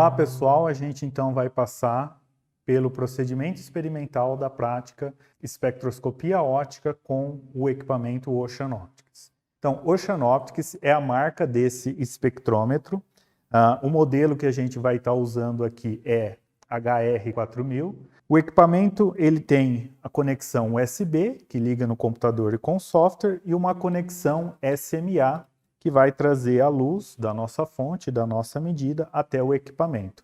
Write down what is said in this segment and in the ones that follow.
Olá pessoal, a gente então vai passar pelo procedimento experimental da prática espectroscopia óptica com o equipamento Ocean Optics. Então, Ocean Optics é a marca desse espectrômetro. O modelo que a gente vai estar usando aqui é HR4000. O equipamento ele tem a conexão USB, que liga no computador e com o software, e uma conexão SMA, que vai trazer a luz da nossa fonte, da nossa medida, até o equipamento.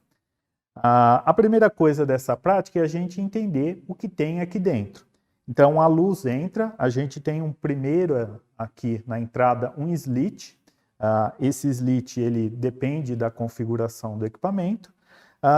A primeira coisa dessa prática é a gente entender o que tem aqui dentro. Então a luz entra, a gente tem um primeiro aqui na entrada um slit. Esse slit ele depende da configuração do equipamento.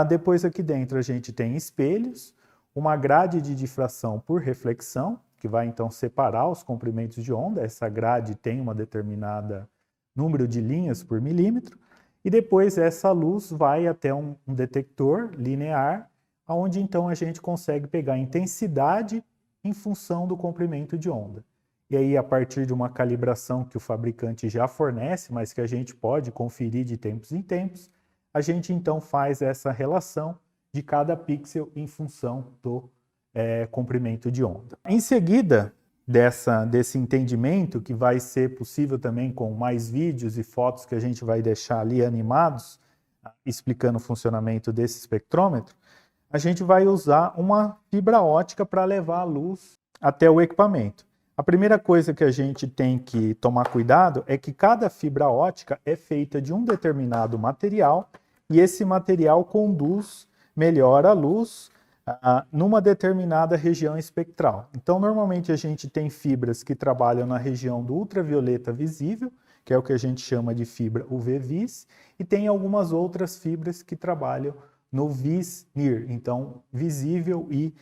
Depois aqui dentro a gente tem espelhos, uma grade de difração por reflexão, que vai então separar os comprimentos de onda. Essa grade tem uma determinada número de linhas por milímetro. E depois essa luz vai até um detector linear, onde então a gente consegue pegar a intensidade em função do comprimento de onda. E aí, a partir de uma calibração que o fabricante já fornece, mas que a gente pode conferir de tempos em tempos, a gente então faz essa relação de cada pixel em função do comprimento de onda. Em seguida desse entendimento, que vai ser possível também com mais vídeos e fotos que a gente vai deixar ali animados, explicando o funcionamento desse espectrômetro, a gente vai usar uma fibra ótica para levar a luz até o equipamento. A primeira coisa que a gente tem que tomar cuidado é que cada fibra ótica é feita de um determinado material e esse material conduz melhor a luz numa determinada região espectral. Então, normalmente a gente tem fibras que trabalham na região do ultravioleta visível, que é o que a gente chama de fibra UV-Vis, e tem algumas outras fibras que trabalham no Vis-Near, então visível e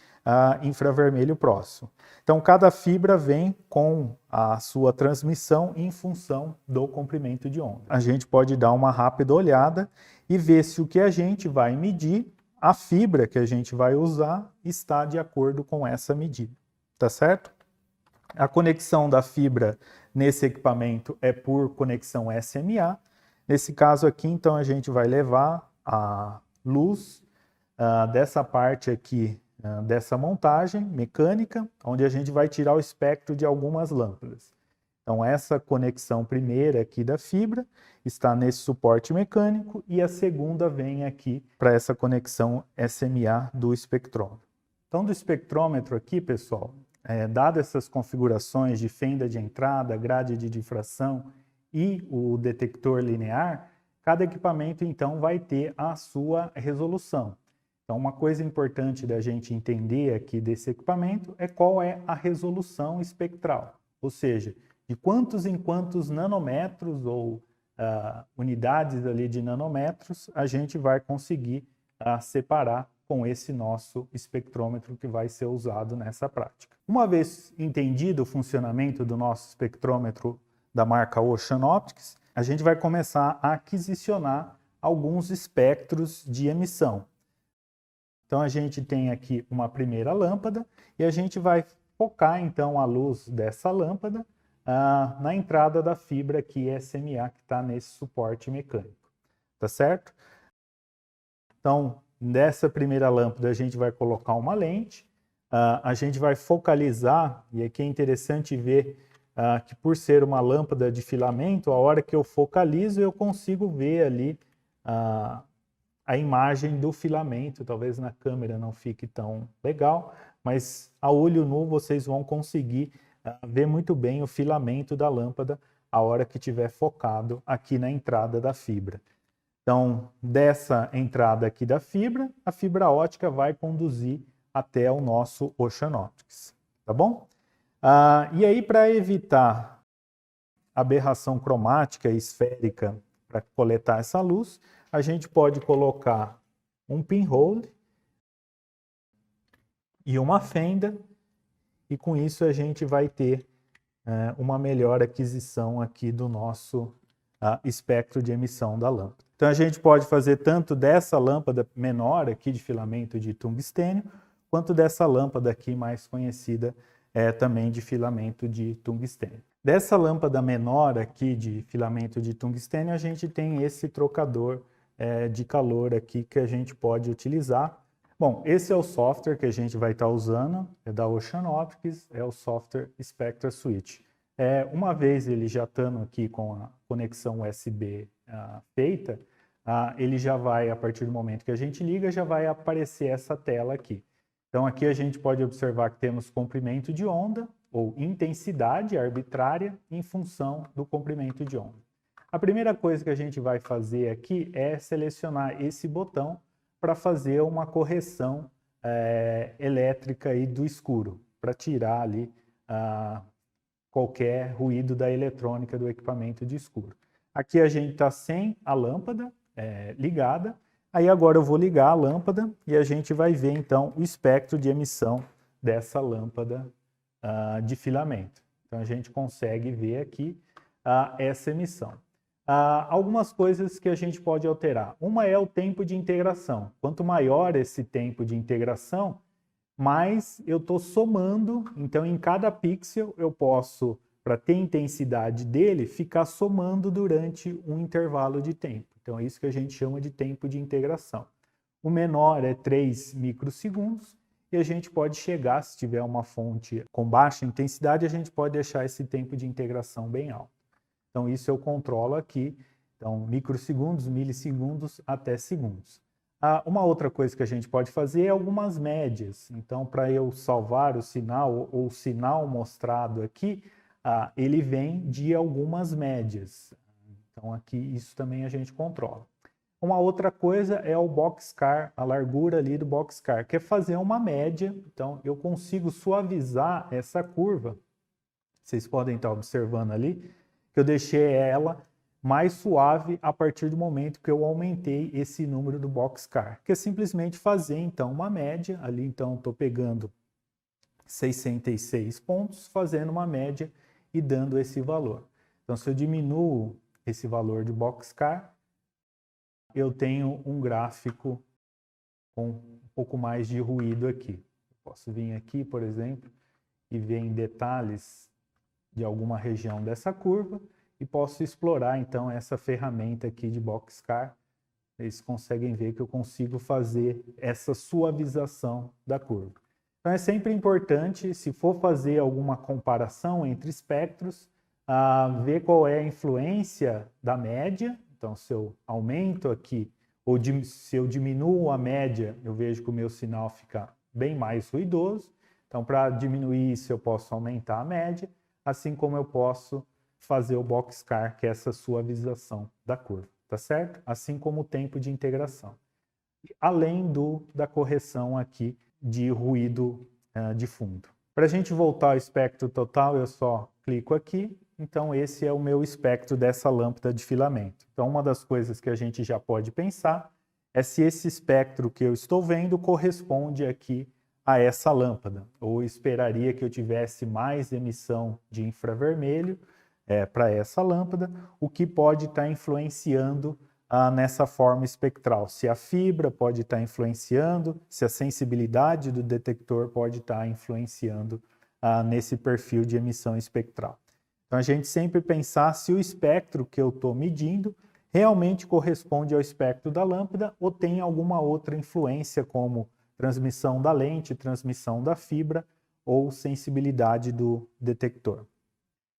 infravermelho próximo. Então, cada fibra vem com a sua transmissão em função do comprimento de onda. A gente pode dar uma rápida olhada e ver se o que a gente vai medir, a fibra que a gente vai usar, está de acordo com essa medida, tá certo? A conexão da fibra nesse equipamento é por conexão SMA. Nesse caso aqui, então, a gente vai levar a luz dessa parte aqui, dessa montagem mecânica, onde a gente vai tirar o espectro de algumas lâmpadas. Então, essa conexão primeira aqui da fibra está nesse suporte mecânico e a segunda vem aqui para essa conexão SMA do espectrômetro. Então, do espectrômetro aqui, pessoal, dadas essas configurações de fenda de entrada, grade de difração e o detector linear, cada equipamento, então, vai ter a sua resolução. Então, uma coisa importante da gente entender aqui desse equipamento é qual é a resolução espectral, ou seja, de quantos em quantos nanômetros ou unidades ali de nanômetros a gente vai conseguir separar com esse nosso espectrômetro que vai ser usado nessa prática. Uma vez entendido o funcionamento do nosso espectrômetro da marca Ocean Optics, a gente vai começar a aquisicionar alguns espectros de emissão. Então a gente tem aqui uma primeira lâmpada e a gente vai focar então a luz dessa lâmpada na entrada da fibra aqui SMA que está nesse suporte mecânico, tá certo? Então, nessa primeira lâmpada a gente vai colocar uma lente, a gente vai focalizar, e aqui é interessante ver que por ser uma lâmpada de filamento, a hora que eu focalizo eu consigo ver ali a imagem do filamento. Talvez na câmera não fique tão legal, mas a olho nu vocês vão conseguir ver muito bem o filamento da lâmpada a hora que estiver focado aqui na entrada da fibra. Então, dessa entrada aqui da fibra, a fibra ótica vai conduzir até o nosso Ocean Optics, tá bom? E aí, para evitar aberração cromática e esférica para coletar essa luz, a gente pode colocar um pinhole e uma fenda, e com isso a gente vai ter uma melhor aquisição aqui do nosso espectro de emissão da lâmpada. Então a gente pode fazer tanto dessa lâmpada menor aqui de filamento de tungstênio, quanto dessa lâmpada aqui mais conhecida também de filamento de tungstênio. Dessa lâmpada menor aqui de filamento de tungstênio, a gente tem esse trocador de calor aqui que a gente pode utilizar. Bom, esse é o software que a gente vai estar usando, é da Ocean Optics, é o software Spectra Switch. Uma vez ele já estando aqui com a conexão USB feita, ele já vai, a partir do momento que a gente liga, já vai aparecer essa tela aqui. Então aqui a gente pode observar que temos comprimento de onda, ou intensidade arbitrária, em função do comprimento de onda. A primeira coisa que a gente vai fazer aqui é selecionar esse botão para fazer uma correção elétrica aí do escuro, para tirar ali qualquer ruído da eletrônica do equipamento de escuro. Aqui a gente está sem a lâmpada ligada, aí agora eu vou ligar a lâmpada e a gente vai ver então o espectro de emissão dessa lâmpada de filamento. Então a gente consegue ver aqui essa emissão. Algumas coisas que a gente pode alterar. Uma é o tempo de integração. Quanto maior esse tempo de integração, mais eu estou somando. Então, em cada pixel, eu posso, para ter intensidade dele, ficar somando durante um intervalo de tempo. Então, é isso que a gente chama de tempo de integração. O menor é 3 microsegundos e a gente pode chegar, se tiver uma fonte com baixa intensidade, a gente pode deixar esse tempo de integração bem alto. Então, isso eu controlo aqui. Então, microsegundos, milissegundos, até segundos. Uma outra coisa que a gente pode fazer é algumas médias. Então, para eu salvar o sinal, ou o sinal mostrado aqui, ele vem de algumas médias. Então, aqui, isso também a gente controla. Uma outra coisa é o boxcar, a largura ali do boxcar, que é fazer uma média. Então, eu consigo suavizar essa curva. Vocês podem estar observando ali, que eu deixei ela mais suave a partir do momento que eu aumentei esse número do boxcar, que é simplesmente fazer então uma média, ali então estou pegando 66 pontos, fazendo uma média e dando esse valor. Então se eu diminuo esse valor de boxcar, eu tenho um gráfico com um pouco mais de ruído aqui. Posso vir aqui, por exemplo, e ver em detalhes de alguma região dessa curva e posso explorar então essa ferramenta aqui de boxcar. Vocês conseguem ver que eu consigo fazer essa suavização da curva. Então é sempre importante, se for fazer alguma comparação entre espectros, ver qual é a influência da média. Então se eu aumento aqui, ou se eu diminuo a média, eu vejo que o meu sinal fica bem mais ruidoso. Então para diminuir isso eu posso aumentar a média, assim como eu posso fazer o boxcar, que é essa suavização da curva, tá certo? Assim como o tempo de integração. Além da correção aqui de ruído de fundo. Para a gente voltar ao espectro total, eu só clico aqui. Então esse é o meu espectro dessa lâmpada de filamento. Então uma das coisas que a gente já pode pensar é se esse espectro que eu estou vendo corresponde aqui a essa lâmpada, ou esperaria que eu tivesse mais emissão de infravermelho para essa lâmpada, o que pode estar influenciando nessa forma espectral. Se a fibra pode estar influenciando, se a sensibilidade do detector pode estar influenciando nesse perfil de emissão espectral. Então a gente sempre pensar se o espectro que eu estou medindo realmente corresponde ao espectro da lâmpada ou tem alguma outra influência, como transmissão da lente, transmissão da fibra ou sensibilidade do detector.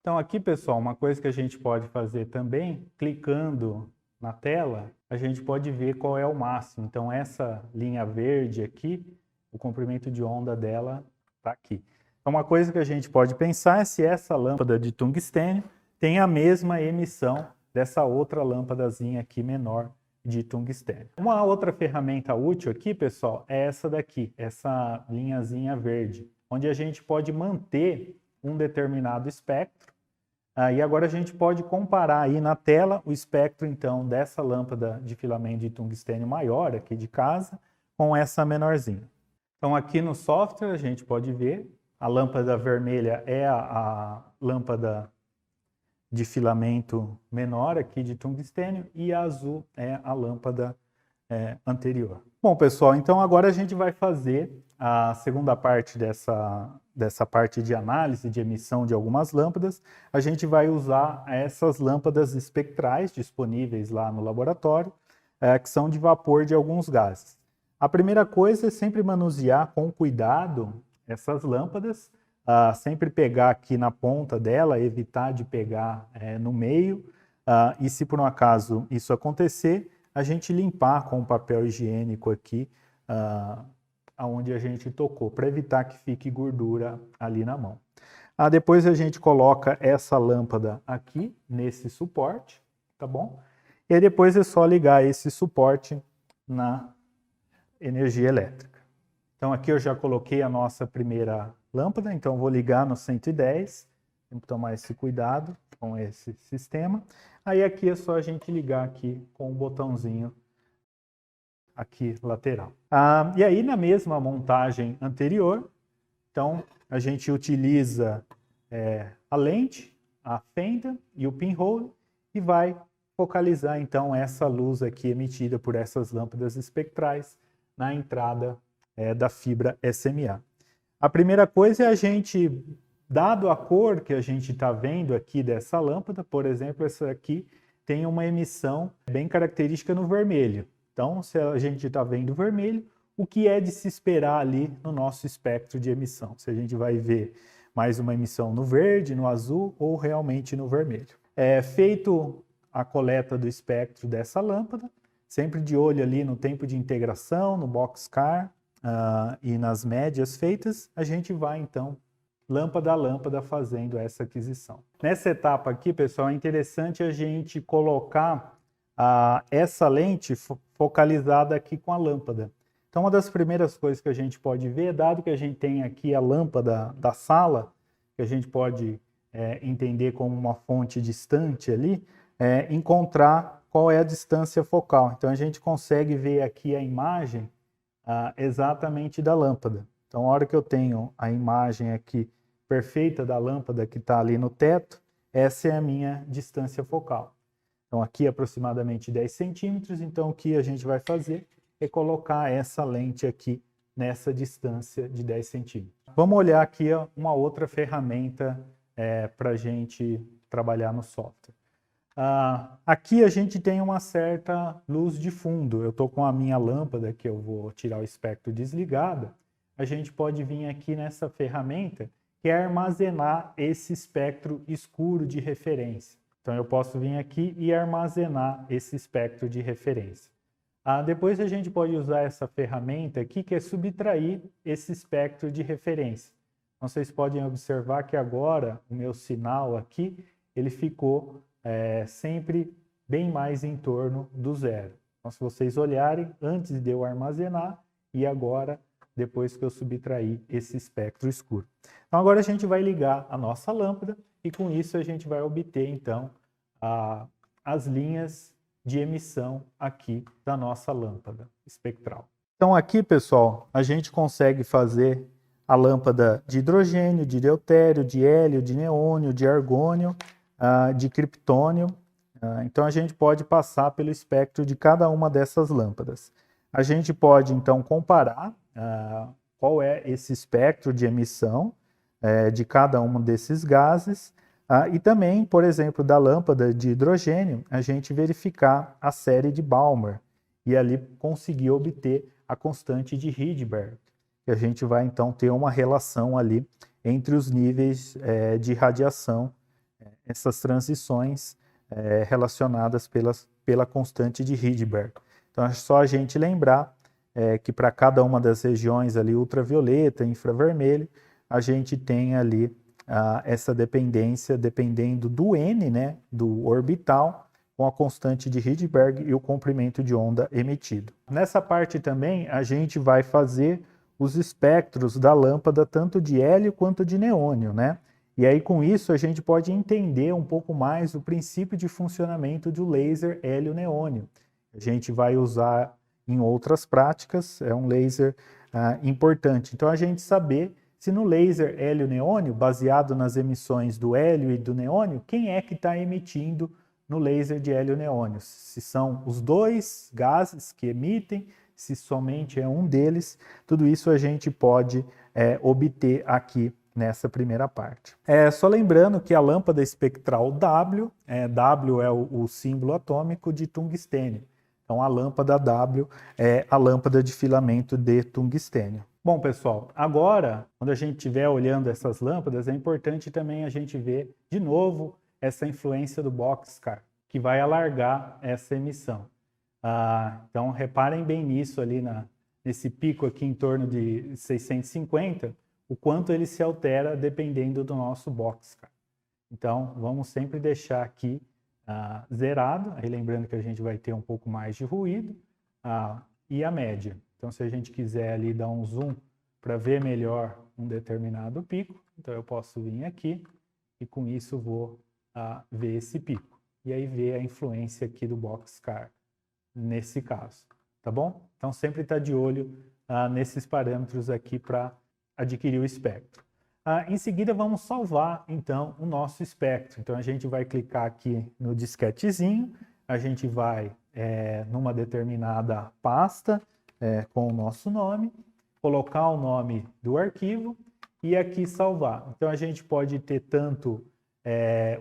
Então aqui, pessoal, uma coisa que a gente pode fazer também, clicando na tela, a gente pode ver qual é o máximo. Então essa linha verde aqui, o comprimento de onda dela está aqui. Então uma coisa que a gente pode pensar é se essa lâmpada de tungstênio tem a mesma emissão dessa outra lâmpadazinha aqui menor de tungstênio. Uma outra ferramenta útil aqui, pessoal, é essa daqui, essa linhazinha verde, onde a gente pode manter um determinado espectro. E agora a gente pode comparar aí na tela o espectro, então, dessa lâmpada de filamento de tungstênio maior aqui de casa com essa menorzinha. Então aqui no software a gente pode ver, a lâmpada vermelha é a lâmpada de filamento menor aqui de tungstênio e a azul é a lâmpada anterior. Bom, pessoal, então agora a gente vai fazer a segunda parte dessa parte de análise de emissão de algumas lâmpadas. A gente vai usar essas lâmpadas espectrais disponíveis lá no laboratório. que são de vapor de alguns gases. A primeira coisa é sempre manusear com cuidado essas lâmpadas, sempre pegar aqui na ponta dela, evitar de pegar no meio, e se por um acaso isso acontecer, a gente limpar com papel higiênico aqui, onde a gente tocou, para evitar que fique gordura ali na mão. Depois a gente coloca essa lâmpada aqui nesse suporte, tá bom? E aí depois é só ligar esse suporte na energia elétrica. Então aqui eu já coloquei a nossa primeira lâmpada, então vou ligar no 110, tem que tomar esse cuidado com esse sistema. Aí aqui é só a gente ligar aqui com o botãozinho aqui lateral. E aí na mesma montagem anterior, então a gente utiliza a lente, a fenda e o pinhole e vai focalizar então essa luz aqui emitida por essas lâmpadas espectrais na entrada da fibra SMA. A primeira coisa é a gente, dado a cor que a gente está vendo aqui dessa lâmpada, por exemplo, essa aqui tem uma emissão bem característica no vermelho. Então, se a gente está vendo vermelho, o que é de se esperar ali no nosso espectro de emissão? Se a gente vai ver mais uma emissão no verde, no azul ou realmente no vermelho. Feito a coleta do espectro dessa lâmpada, sempre de olho ali no tempo de integração, no boxcar e nas médias feitas, a gente vai então lâmpada a lâmpada fazendo essa aquisição. Nessa etapa aqui, pessoal, é interessante a gente colocar essa lente focalizada aqui com a lâmpada. Então, uma das primeiras coisas que a gente pode ver, dado que a gente tem aqui a lâmpada da sala, que a gente pode entender como uma fonte distante ali, encontrar qual é a distância focal. Então, a gente consegue ver aqui a imagem exatamente da lâmpada. Então, a hora que eu tenho a imagem aqui perfeita da lâmpada que está ali no teto, essa é a minha distância focal. Então, aqui aproximadamente 10 centímetros. Então, o que a gente vai fazer é colocar essa lente aqui nessa distância de 10 centímetros. Vamos olhar aqui uma outra ferramenta para a gente trabalhar no software. Aqui a gente tem uma certa luz de fundo. Eu estou com a minha lâmpada, que eu vou tirar o espectro desligada. A gente pode vir aqui nessa ferramenta, que é armazenar esse espectro escuro de referência. Então eu posso vir aqui e armazenar esse espectro de referência. Depois a gente pode usar essa ferramenta aqui, que é subtrair esse espectro de referência. Então, vocês podem observar que agora o meu sinal aqui, ele ficou sempre bem mais em torno do zero. Então, se vocês olharem, antes de eu armazenar e agora, depois que eu subtrair esse espectro escuro. Então, agora a gente vai ligar a nossa lâmpada e com isso a gente vai obter, então, as linhas de emissão aqui da nossa lâmpada espectral. Então aqui, pessoal, a gente consegue fazer a lâmpada de hidrogênio, de deutério, de hélio, de neônio, de argônio, de criptônio. Então a gente pode passar pelo espectro de cada uma dessas lâmpadas. A gente pode então comparar qual é esse espectro de emissão de cada um desses gases. E também, por exemplo, da lâmpada de hidrogênio, a gente verificar a série de Balmer e ali conseguir obter a constante de Rydberg. E a gente vai então ter uma relação ali entre os níveis de radiação, essas transições relacionadas pela constante de Rydberg. Então é só a gente lembrar que para cada uma das regiões ali, ultravioleta, infravermelho, a gente tem ali essa dependência dependendo do N, né, do orbital, com a constante de Rydberg e o comprimento de onda emitido. Nessa parte também a gente vai fazer os espectros da lâmpada tanto de hélio quanto de neônio, né? E aí com isso a gente pode entender um pouco mais o princípio de funcionamento do laser hélio-neônio. A gente vai usar em outras práticas, é um laser importante. Então a gente saber se no laser hélio-neônio, baseado nas emissões do hélio e do neônio, quem é que está emitindo no laser de hélio-neônio? Se são os dois gases que emitem, se somente é um deles, tudo isso a gente pode obter aqui nessa primeira parte. Só lembrando que a lâmpada espectral W é o símbolo atômico de tungstênio. Então, a lâmpada W é a lâmpada de filamento de tungstênio. Bom, pessoal, agora, quando a gente estiver olhando essas lâmpadas, é importante também a gente ver, de novo, essa influência do boxcar, que vai alargar essa emissão. Então, reparem bem nisso ali, nesse pico aqui em torno de 650, o quanto ele se altera dependendo do nosso boxcar. Então, vamos sempre deixar aqui zerado, aí lembrando que a gente vai ter um pouco mais de ruído, e a média. Então, se a gente quiser ali dar um zoom para ver melhor um determinado pico, então eu posso vir aqui e com isso vou ver esse pico. E aí ver a influência aqui do boxcar nesse caso, tá bom? Então, sempre está de olho nesses parâmetros aqui para adquirir o espectro. Em seguida, vamos salvar, então, o nosso espectro. Então, a gente vai clicar aqui no disquetezinho, a gente vai numa determinada pasta com o nosso nome, colocar o nome do arquivo e aqui salvar. Então, a gente pode ter tanto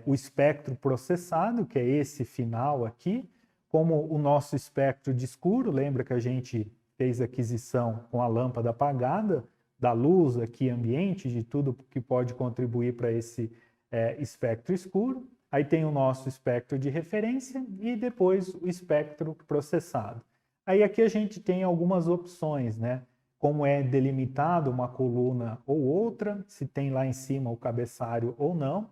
o espectro processado, que é esse final aqui, como o nosso espectro de escuro. Lembra que a gente fez aquisição com a lâmpada apagada, da luz aqui ambiente, de tudo que pode contribuir para esse espectro escuro. Aí tem o nosso espectro de referência e depois o espectro processado. Aí aqui a gente tem algumas opções, né? Como é delimitado uma coluna ou outra, se tem lá em cima o cabeçalho ou não.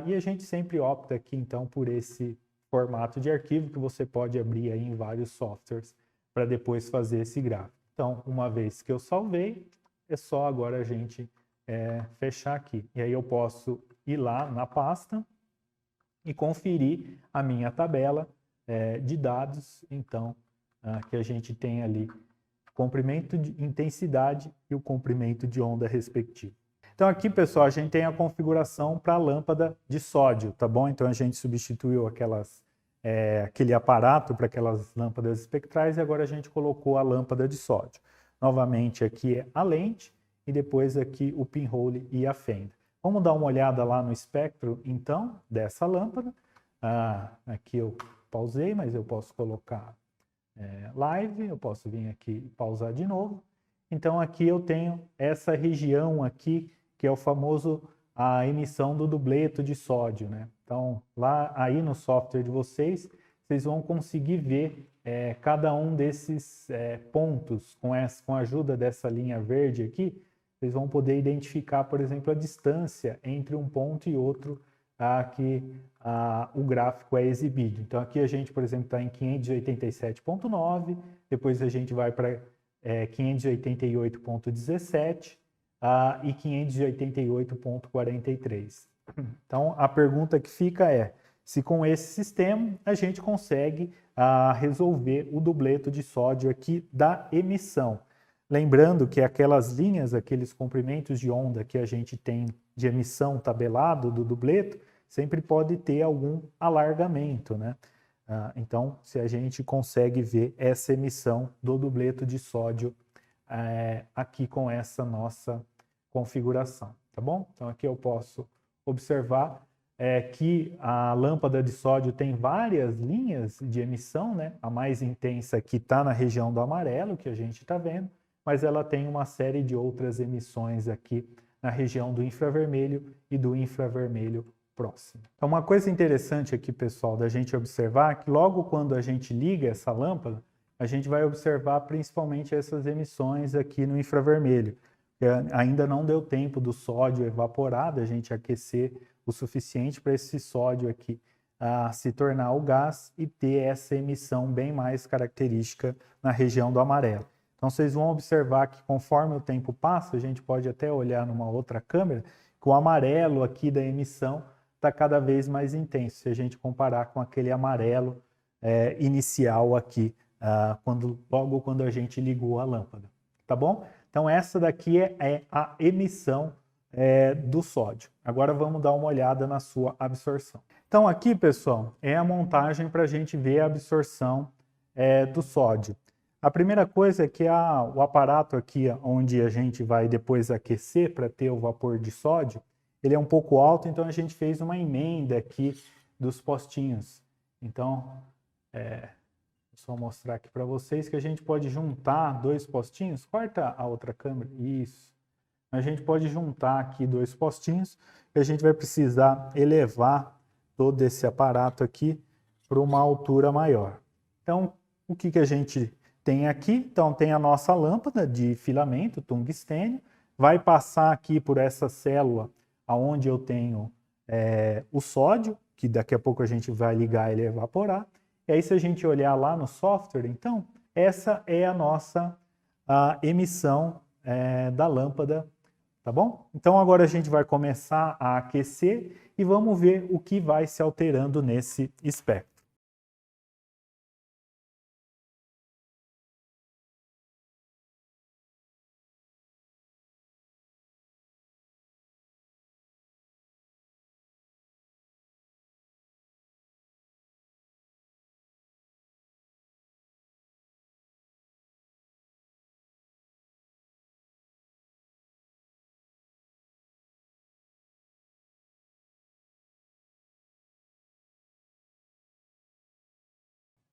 E a gente sempre opta aqui, então, por esse formato de arquivo que você pode abrir aí em vários softwares para depois fazer esse gráfico. Então, uma vez que eu salvei, é só agora a gente fechar aqui. E aí eu posso ir lá na pasta e conferir a minha tabela de dados, então, que a gente tem ali comprimento de intensidade e o comprimento de onda respectivo. Então aqui, pessoal, a gente tem a configuração para a lâmpada de sódio, tá bom? Então a gente substituiu aquele aparato para aquelas lâmpadas espectrais e agora a gente colocou a lâmpada de sódio. Novamente aqui é a lente e depois aqui o pinhole e a fenda. Vamos dar uma olhada lá no espectro, então, dessa lâmpada. Aqui eu pausei, mas eu posso colocar live, eu posso vir aqui e pausar de novo. Então aqui eu tenho essa região aqui, que é o famoso a emissão do dubleto de sódio, né? Então lá aí no software de vocês vão conseguir ver cada um desses pontos com a ajuda dessa linha verde aqui. Vocês vão poder identificar, por exemplo, a distância entre um ponto e outro que o gráfico é exibido. Então aqui a gente, por exemplo, está em 587.9, depois a gente vai para 588.17 e 588.43. Então a pergunta que fica é se com esse sistema a gente consegue resolver o dubleto de sódio aqui da emissão. Lembrando que aquelas linhas, aqueles comprimentos de onda que a gente tem de emissão tabelado do dubleto, sempre pode ter algum alargamento, né? Então, se a gente consegue ver essa emissão do dubleto de sódio aqui com essa nossa configuração, tá bom? Então, aqui eu posso observar que a lâmpada de sódio tem várias linhas de emissão, né? A mais intensa aqui está na região do amarelo, que a gente está vendo, mas ela tem uma série de outras emissões aqui na região do infravermelho e do infravermelho próximo. Então, uma coisa interessante aqui, pessoal, da gente observar é que logo quando a gente liga essa lâmpada, a gente vai observar principalmente essas emissões aqui no infravermelho. Ainda não deu tempo do sódio evaporar, da gente aquecer o suficiente para esse sódio aqui se tornar o gás e ter essa emissão bem mais característica na região do amarelo. Então, vocês vão observar que conforme o tempo passa, a gente pode até olhar numa outra câmera, que o amarelo aqui da emissão está cada vez mais intenso, se a gente comparar com aquele amarelo inicial aqui, logo quando a gente ligou a lâmpada. Tá bom? Então, essa daqui é a emissão do sódio. Agora, vamos dar uma olhada na sua absorção. Então, aqui, pessoal, é a montagem para a gente ver a absorção do sódio. A primeira coisa é que o aparato aqui, onde a gente vai depois aquecer para ter o vapor de sódio, ele é um pouco alto, então a gente fez uma emenda aqui dos postinhos. Então, só mostrar aqui para vocês que a gente pode juntar dois postinhos. Corta a outra câmera. Isso. A gente pode juntar aqui dois postinhos e a gente vai precisar elevar todo esse aparato aqui para uma altura maior. Então, o que a gente tem aqui? Então, tem a nossa lâmpada de filamento tungstênio, vai passar aqui por essa célula onde eu tenho o sódio, que daqui a pouco a gente vai ligar e ele evaporar. E aí, se a gente olhar lá no software, então, essa é a nossa emissão da lâmpada, tá bom? Então, agora a gente vai começar a aquecer e vamos ver o que vai se alterando nesse espectro.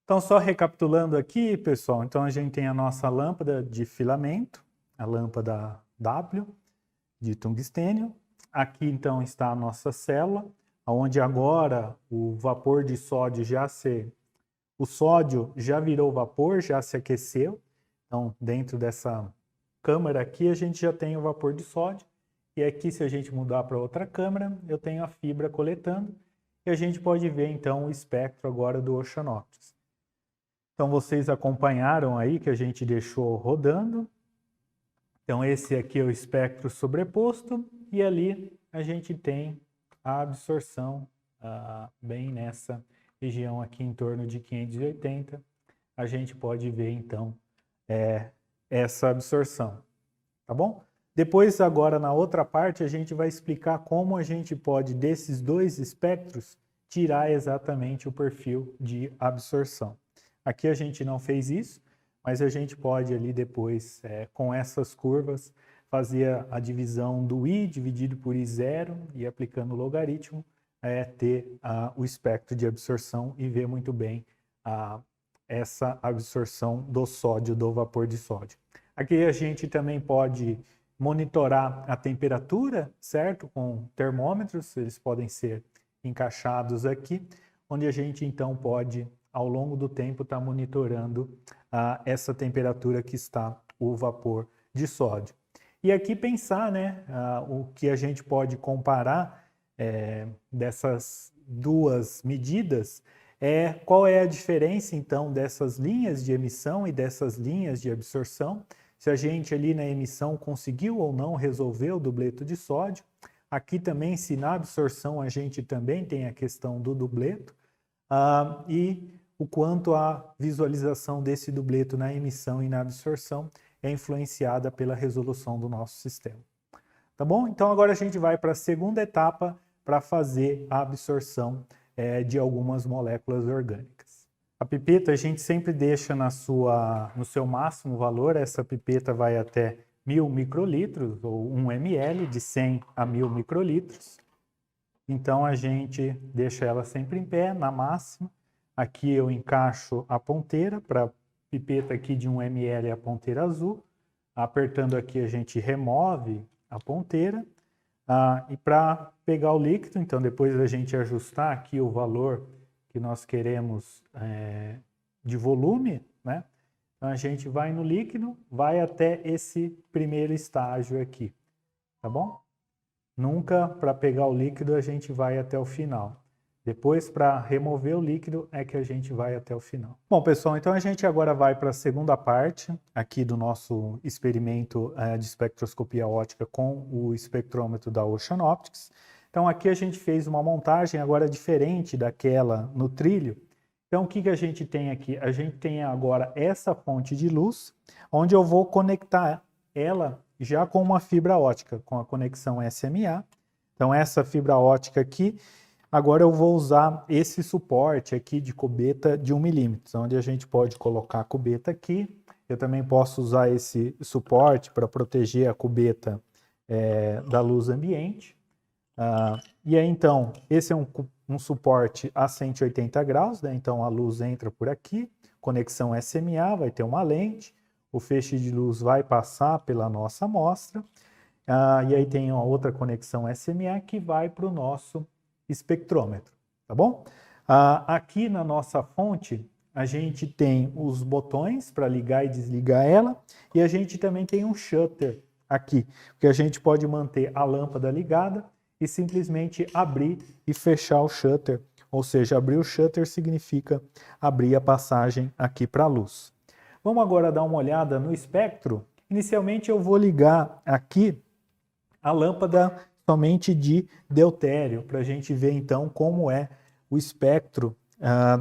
Então, só recapitulando aqui, pessoal, então a gente tem a nossa lâmpada de filamento, a lâmpada W de tungstênio. Aqui, então, está a nossa célula, onde agora o vapor de sódio o sódio já virou vapor, já se aqueceu. Então, dentro dessa câmara aqui, a gente já tem o vapor de sódio. E aqui, se a gente mudar para outra câmara, eu tenho a fibra coletando. E a gente pode ver, então, o espectro agora do Ocean Optics. Então, vocês acompanharam aí que a gente deixou rodando. Então, esse aqui é o espectro sobreposto e ali a gente tem a absorção bem nessa região aqui em torno de 580. A gente pode ver, então, essa absorção, tá bom? Depois, agora, na outra parte, a gente vai explicar como a gente pode, desses dois espectros, tirar exatamente o perfil de absorção. Aqui a gente não fez isso, mas a gente pode ali depois, com essas curvas, fazer a divisão do I dividido por I0 e aplicando o logaritmo, ter o espectro de absorção e ver muito bem essa absorção do sódio, do vapor de sódio. Aqui a gente também pode monitorar a temperatura, certo? Com termômetros, eles podem ser encaixados aqui, onde a gente então pode, ao longo do tempo, estar monitorando essa temperatura que está o vapor de sódio. E aqui pensar, né, o que a gente pode comparar dessas duas medidas qual é a diferença, então, dessas linhas de emissão e dessas linhas de absorção, se a gente ali na emissão conseguiu ou não resolver o dubleto de sódio. Aqui também, se na absorção a gente também tem a questão do dubleto, e o quanto a visualização desse dubleto na emissão e na absorção é influenciada pela resolução do nosso sistema. Tá bom? Então agora a gente vai para a segunda etapa para fazer a absorção de algumas moléculas orgânicas. A pipeta a gente sempre deixa no seu máximo valor, essa pipeta vai até 1000 microlitros ou 1 ml, de 100 a 1000 microlitros. Então a gente deixa ela sempre em pé, na máxima. Aqui eu encaixo a ponteira, para a pipeta aqui de 1 ml a ponteira azul. Apertando aqui a gente remove a ponteira. E para pegar o líquido, então depois da gente ajustar aqui o valor que nós queremos de volume, né? Então a gente vai no líquido, vai até esse primeiro estágio aqui, tá bom? Nunca para pegar o líquido a gente vai até o final. Depois, para remover o líquido, é que a gente vai até o final. Bom, pessoal, então a gente agora vai para a segunda parte aqui do nosso experimento de espectroscopia óptica com o espectrômetro da Ocean Optics. Então aqui a gente fez uma montagem agora diferente daquela no trilho. Então o que a gente tem aqui? A gente tem agora essa fonte de luz, onde eu vou conectar ela já com uma fibra ótica, com a conexão SMA. Então essa fibra ótica aqui, agora eu vou usar esse suporte aqui de cubeta de 1 milímetro, onde a gente pode colocar a cubeta aqui. Eu também posso usar esse suporte para proteger a cubeta da luz ambiente. E aí então, esse é um suporte a 180 graus, né? Então a luz entra por aqui, conexão SMA, vai ter uma lente, o feixe de luz vai passar pela nossa amostra, e aí tem uma outra conexão SMA que vai para o nosso espectrômetro, tá bom? Aqui na nossa fonte, a gente tem os botões para ligar e desligar ela, e a gente também tem um shutter aqui, que a gente pode manter a lâmpada ligada e simplesmente abrir e fechar o shutter. Ou seja, abrir o shutter significa abrir a passagem aqui para a luz. Vamos agora dar uma olhada no espectro. Inicialmente eu vou ligar aqui a lâmpada somente de deutério, para a gente ver então como é o espectro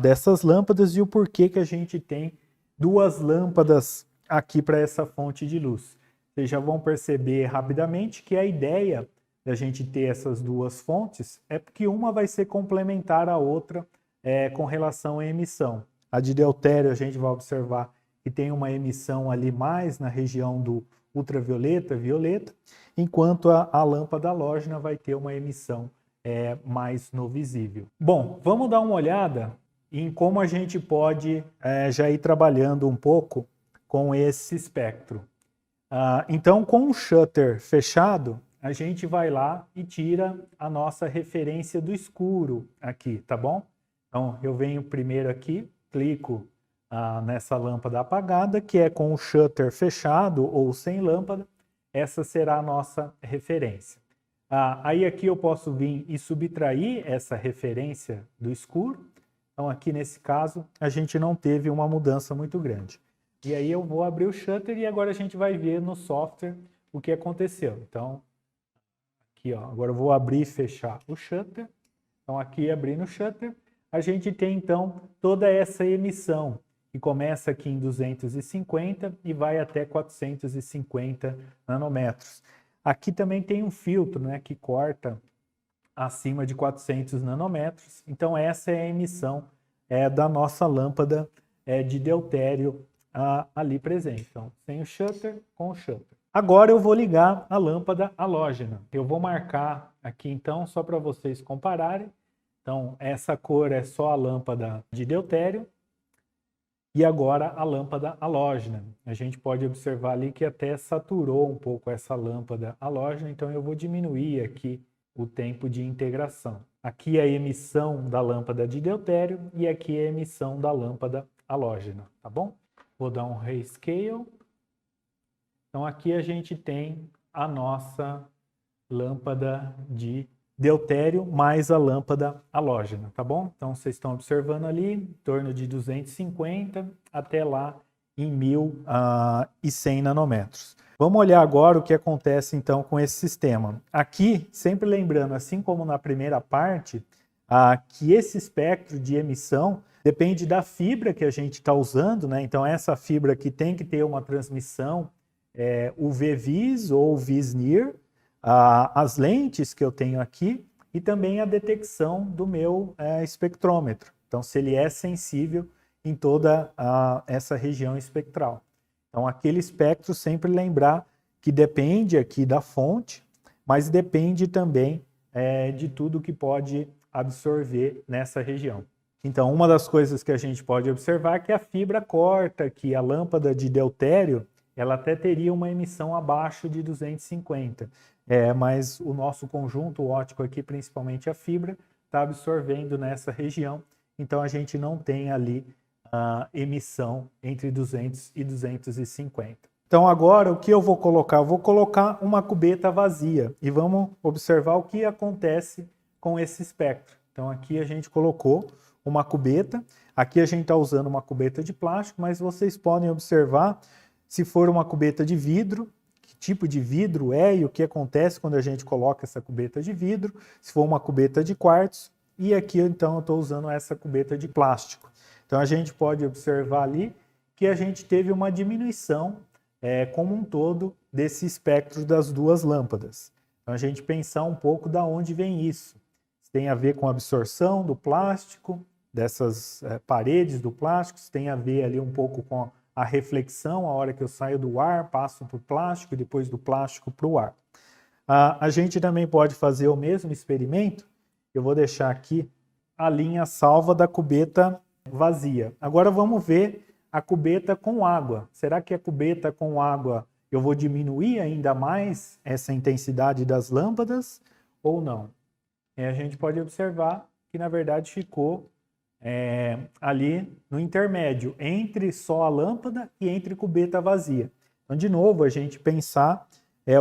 dessas lâmpadas e o porquê que a gente tem duas lâmpadas aqui para essa fonte de luz. Vocês já vão perceber rapidamente que a ideia da gente ter essas duas fontes é porque uma vai ser complementar à outra com relação à emissão. A de deutério a gente vai observar que tem uma emissão ali mais na região do ultravioleta, violeta, enquanto a lâmpada halógena vai ter uma emissão mais no visível. Bom, vamos dar uma olhada em como a gente pode já ir trabalhando um pouco com esse espectro. Então, com o shutter fechado, a gente vai lá e tira a nossa referência do escuro aqui, tá bom? Então, eu venho primeiro aqui, clico nessa lâmpada apagada, que é com o shutter fechado ou sem lâmpada, essa será a nossa referência. Aí aqui eu posso vir e subtrair essa referência do escuro. Então, aqui nesse caso, a gente não teve uma mudança muito grande. E aí eu vou abrir o shutter e agora a gente vai ver no software o que aconteceu. Então, aqui, ó, agora eu vou abrir e fechar o shutter. Então, aqui abrindo o shutter, a gente tem então toda essa emissão, que começa aqui em 250 e vai até 450 nanômetros. Aqui também tem um filtro, né, que corta acima de 400 nanômetros. Então, essa é a emissão da nossa lâmpada de deutério ali presente. Então, sem o shutter, com o shutter. Agora eu vou ligar a lâmpada halógena. Eu vou marcar aqui então, só para vocês compararem. Então, essa cor é só a lâmpada de deutério. E agora a lâmpada halógena. A gente pode observar ali que até saturou um pouco essa lâmpada halógena. Então, eu vou diminuir aqui o tempo de integração. Aqui é a emissão da lâmpada de deutério e aqui é a emissão da lâmpada halógena, tá bom? Vou dar um Rescale. Então, aqui a gente tem a nossa lâmpada de deutério mais a lâmpada halógena, tá bom? Então, vocês estão observando ali, em torno de 250 até lá em 1.100 nanômetros. Vamos olhar agora o que acontece, então, com esse sistema. Aqui, sempre lembrando, assim como na primeira parte, que esse espectro de emissão depende da fibra que a gente está usando, né? Então, essa fibra aqui tem que ter uma transmissão UV-Vis ou Vis-Near, as lentes que eu tenho aqui e também a detecção do meu espectrômetro. Então, se ele é sensível em toda essa região espectral. Então, aquele espectro, sempre lembrar que depende aqui da fonte, mas depende também de tudo que pode absorver nessa região. Então, uma das coisas que a gente pode observar é que a fibra corta, que a lâmpada de deutério, ela até teria uma emissão abaixo de 250. Mas o nosso conjunto óptico aqui, principalmente a fibra, está absorvendo nessa região. Então, a gente não tem ali emissão entre 200 e 250. Então, agora, o que eu vou colocar? Eu vou colocar uma cubeta vazia e vamos observar o que acontece com esse espectro. Então, aqui a gente colocou uma cubeta. Aqui a gente está usando uma cubeta de plástico, mas vocês podem observar se for uma cubeta de vidro, que tipo de vidro é e o que acontece quando a gente coloca essa cubeta de vidro, se for uma cubeta de quartzo, e aqui então eu estou usando essa cubeta de plástico. Então a gente pode observar ali que a gente teve uma diminuição como um todo desse espectro das duas lâmpadas. Então a gente pensar um pouco da onde vem isso. Se tem a ver com a absorção do plástico, dessas paredes do plástico, se tem a ver ali um pouco com a reflexão, a hora que eu saio do ar, passo para o plástico e depois do plástico para o ar. A gente também pode fazer o mesmo experimento. Eu vou deixar aqui a linha salva da cubeta vazia. Agora vamos ver a cubeta com água. Será que a cubeta com água eu vou diminuir ainda mais essa intensidade das lâmpadas ou não? E a gente pode observar que, na verdade, ficou ali no intermédio, entre só a lâmpada e entre cubeta vazia. Então, de novo, a gente pensar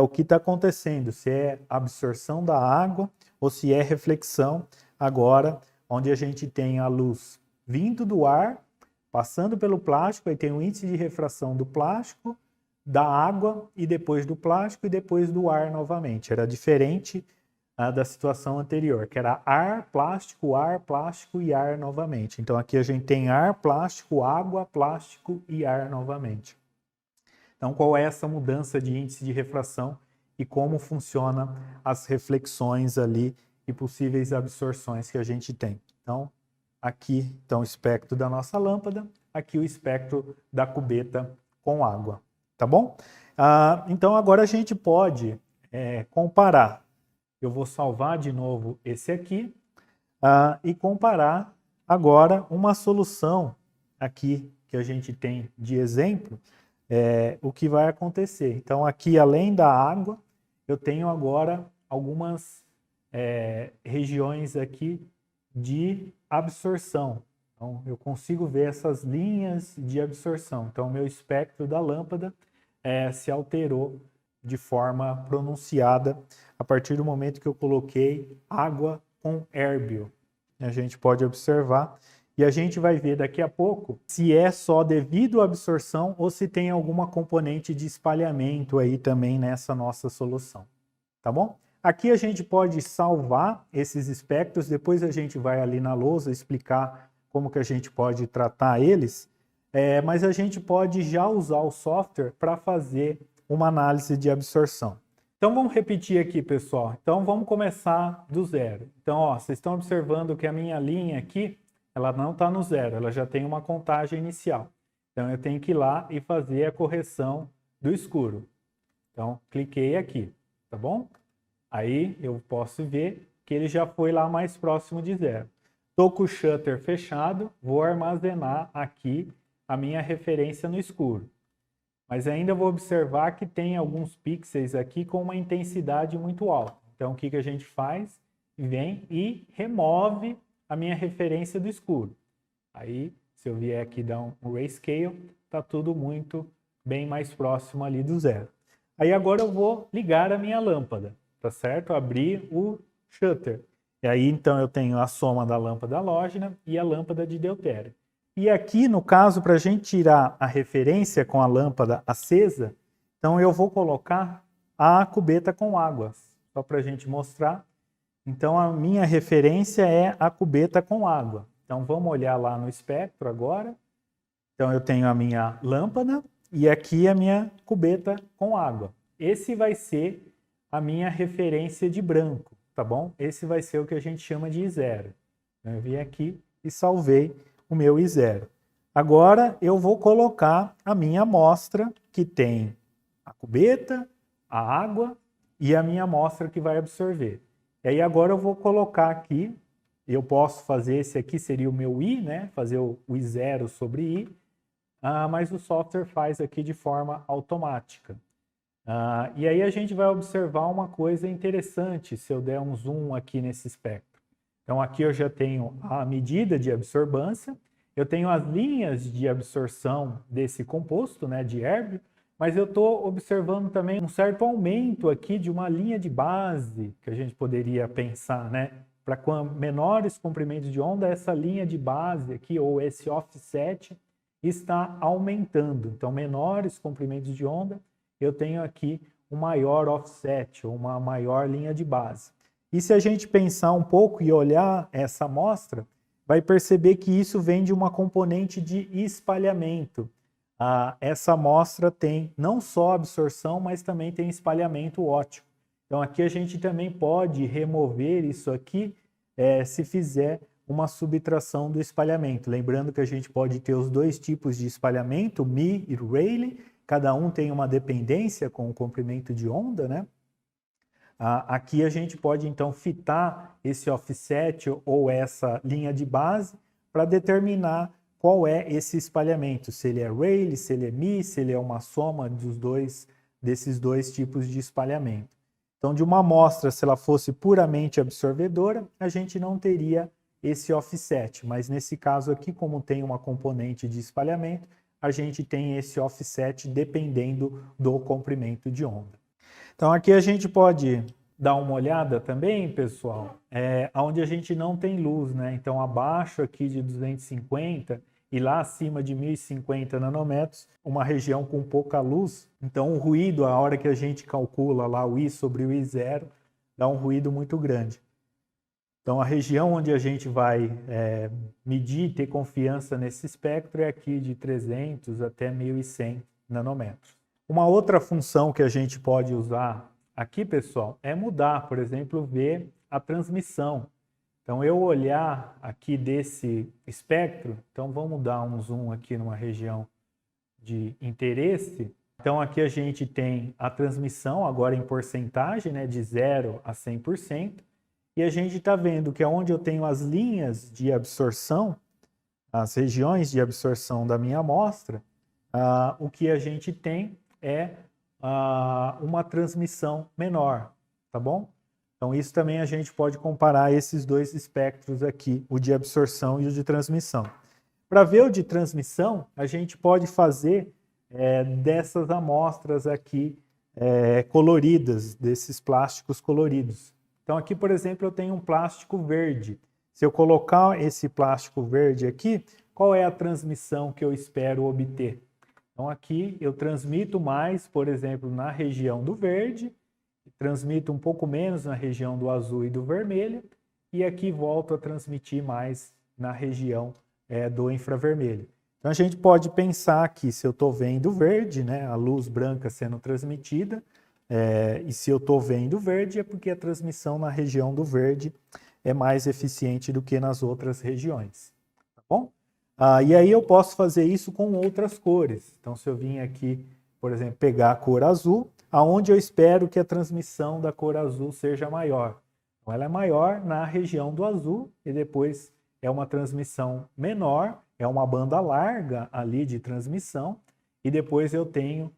o que está acontecendo, se é absorção da água ou se é reflexão, agora, onde a gente tem a luz vindo do ar, passando pelo plástico, aí tem o índice de refração do plástico, da água e depois do plástico e depois do ar novamente. Era diferente da situação anterior, que era ar, plástico e ar novamente. Então aqui a gente tem ar, plástico, água, plástico e ar novamente. Então qual é essa mudança de índice de refração e como funciona as reflexões ali e possíveis absorções que a gente tem. Então aqui está o espectro da nossa lâmpada, aqui o espectro da cubeta com água, tá bom? Então agora a gente pode comparar. Eu vou salvar de novo esse aqui e comparar agora uma solução aqui que a gente tem de exemplo, o que vai acontecer. Então aqui, além da água, eu tenho agora algumas regiões aqui de absorção. Então eu consigo ver essas linhas de absorção. Então o meu espectro da lâmpada se alterou de forma pronunciada a partir do momento que eu coloquei água com Erbium. A gente pode observar e a gente vai ver daqui a pouco se é só devido à absorção ou se tem alguma componente de espalhamento aí também nessa nossa solução, tá bom? Aqui a gente pode salvar esses espectros, depois a gente vai ali na lousa explicar como que a gente pode tratar eles, mas a gente pode já usar o software para fazer uma análise de absorção. Então vamos repetir aqui, pessoal. Então vamos começar do zero. Então, ó, vocês estão observando que a minha linha aqui, ela não está no zero, ela já tem uma contagem inicial. Então eu tenho que ir lá e fazer a correção do escuro. Então cliquei aqui, tá bom? Aí eu posso ver que ele já foi lá mais próximo de zero. Estou com o shutter fechado, vou armazenar aqui a minha referência no escuro. Mas ainda vou observar que tem alguns pixels aqui com uma intensidade muito alta. Então, o que a gente faz? Vem e remove a minha referência do escuro. Aí, se eu vier aqui dar um grayscale, está tudo muito bem mais próximo ali do zero. Aí agora eu vou ligar a minha lâmpada, tá certo? Abrir o shutter. E aí, então, eu tenho a soma da lâmpada halógena e a lâmpada de deutério. E aqui, no caso, para a gente tirar a referência com a lâmpada acesa, então eu vou colocar a cubeta com água, só para a gente mostrar. Então a minha referência é a cubeta com água. Então vamos olhar lá no espectro agora. Então eu tenho a minha lâmpada e aqui a minha cubeta com água. Esse vai ser a minha referência de branco, tá bom? Esse vai ser o que a gente chama de I0. Então, eu vim aqui e salvei o meu I0. Agora eu vou colocar a minha amostra que tem a cubeta, a água e a minha amostra que vai absorver. E aí agora eu vou colocar aqui, eu posso fazer esse aqui, seria o meu I, né? Fazer o I0 sobre I, mas o software faz aqui de forma automática. E aí a gente vai observar uma coisa interessante se eu der um zoom aqui nesse espectro. Então aqui eu já tenho a medida de absorbância, eu tenho as linhas de absorção desse composto, né, de Erbium, mas eu estou observando também um certo aumento aqui de uma linha de base que a gente poderia pensar, né? Para menores comprimentos de onda, essa linha de base aqui, ou esse offset, está aumentando. Então, menores comprimentos de onda, eu tenho aqui um maior offset, ou uma maior linha de base. E se a gente pensar um pouco e olhar essa amostra, vai perceber que isso vem de uma componente de espalhamento. Essa amostra tem não só absorção, mas também tem espalhamento óptico. Então aqui a gente também pode remover isso aqui se fizer uma subtração do espalhamento. Lembrando que a gente pode ter os dois tipos de espalhamento, Mie e Rayleigh, cada um tem uma dependência com o comprimento de onda, né? Aqui a gente pode então fitar esse offset ou essa linha de base para determinar qual é esse espalhamento, se ele é Rayleigh, se ele é Mie, se ele é uma soma desses dois tipos de espalhamento. Então, de uma amostra, se ela fosse puramente absorvedora, a gente não teria esse offset, mas nesse caso aqui, como tem uma componente de espalhamento, a gente tem esse offset dependendo do comprimento de onda. Então, aqui a gente pode dar uma olhada também, pessoal, onde a gente não tem luz, né? Então, abaixo aqui de 250 e lá acima de 1050 nanômetros, uma região com pouca luz. Então, o ruído, a hora que a gente calcula lá o I sobre o I0, dá um ruído muito grande. Então, a região onde a gente vai medir e ter confiança nesse espectro é aqui de 300 até 1100 nanômetros. Uma outra função que a gente pode usar aqui, pessoal, é mudar, por exemplo, ver a transmissão. Então, eu olhar aqui desse espectro, então vamos dar um zoom aqui numa região de interesse. Então, aqui a gente tem a transmissão, agora em porcentagem, né, de 0 a 100%. E a gente está vendo que é onde eu tenho as linhas de absorção, as regiões de absorção da minha amostra, o que a gente tem é uma transmissão menor, tá bom? Então, isso também a gente pode comparar esses dois espectros aqui, o de absorção e o de transmissão. Para ver o de transmissão, a gente pode fazer dessas amostras aqui coloridas, desses plásticos coloridos. Então, aqui, por exemplo, eu tenho um plástico verde. Se eu colocar esse plástico verde aqui, qual é a transmissão que eu espero obter? Então, aqui eu transmito mais, por exemplo, na região do verde, transmito um pouco menos na região do azul e do vermelho, e aqui volto a transmitir mais na região do infravermelho. Então, a gente pode pensar aqui, se eu estou vendo verde, né, a luz branca sendo transmitida, e se eu estou vendo verde, é porque a transmissão na região do verde é mais eficiente do que nas outras regiões. Tá bom? E aí eu posso fazer isso com outras cores. Então, se eu vim aqui, por exemplo, pegar a cor azul, aonde eu espero que a transmissão da cor azul seja maior. Então, ela é maior na região do azul e depois é uma transmissão menor, é uma banda larga ali de transmissão e depois eu tenho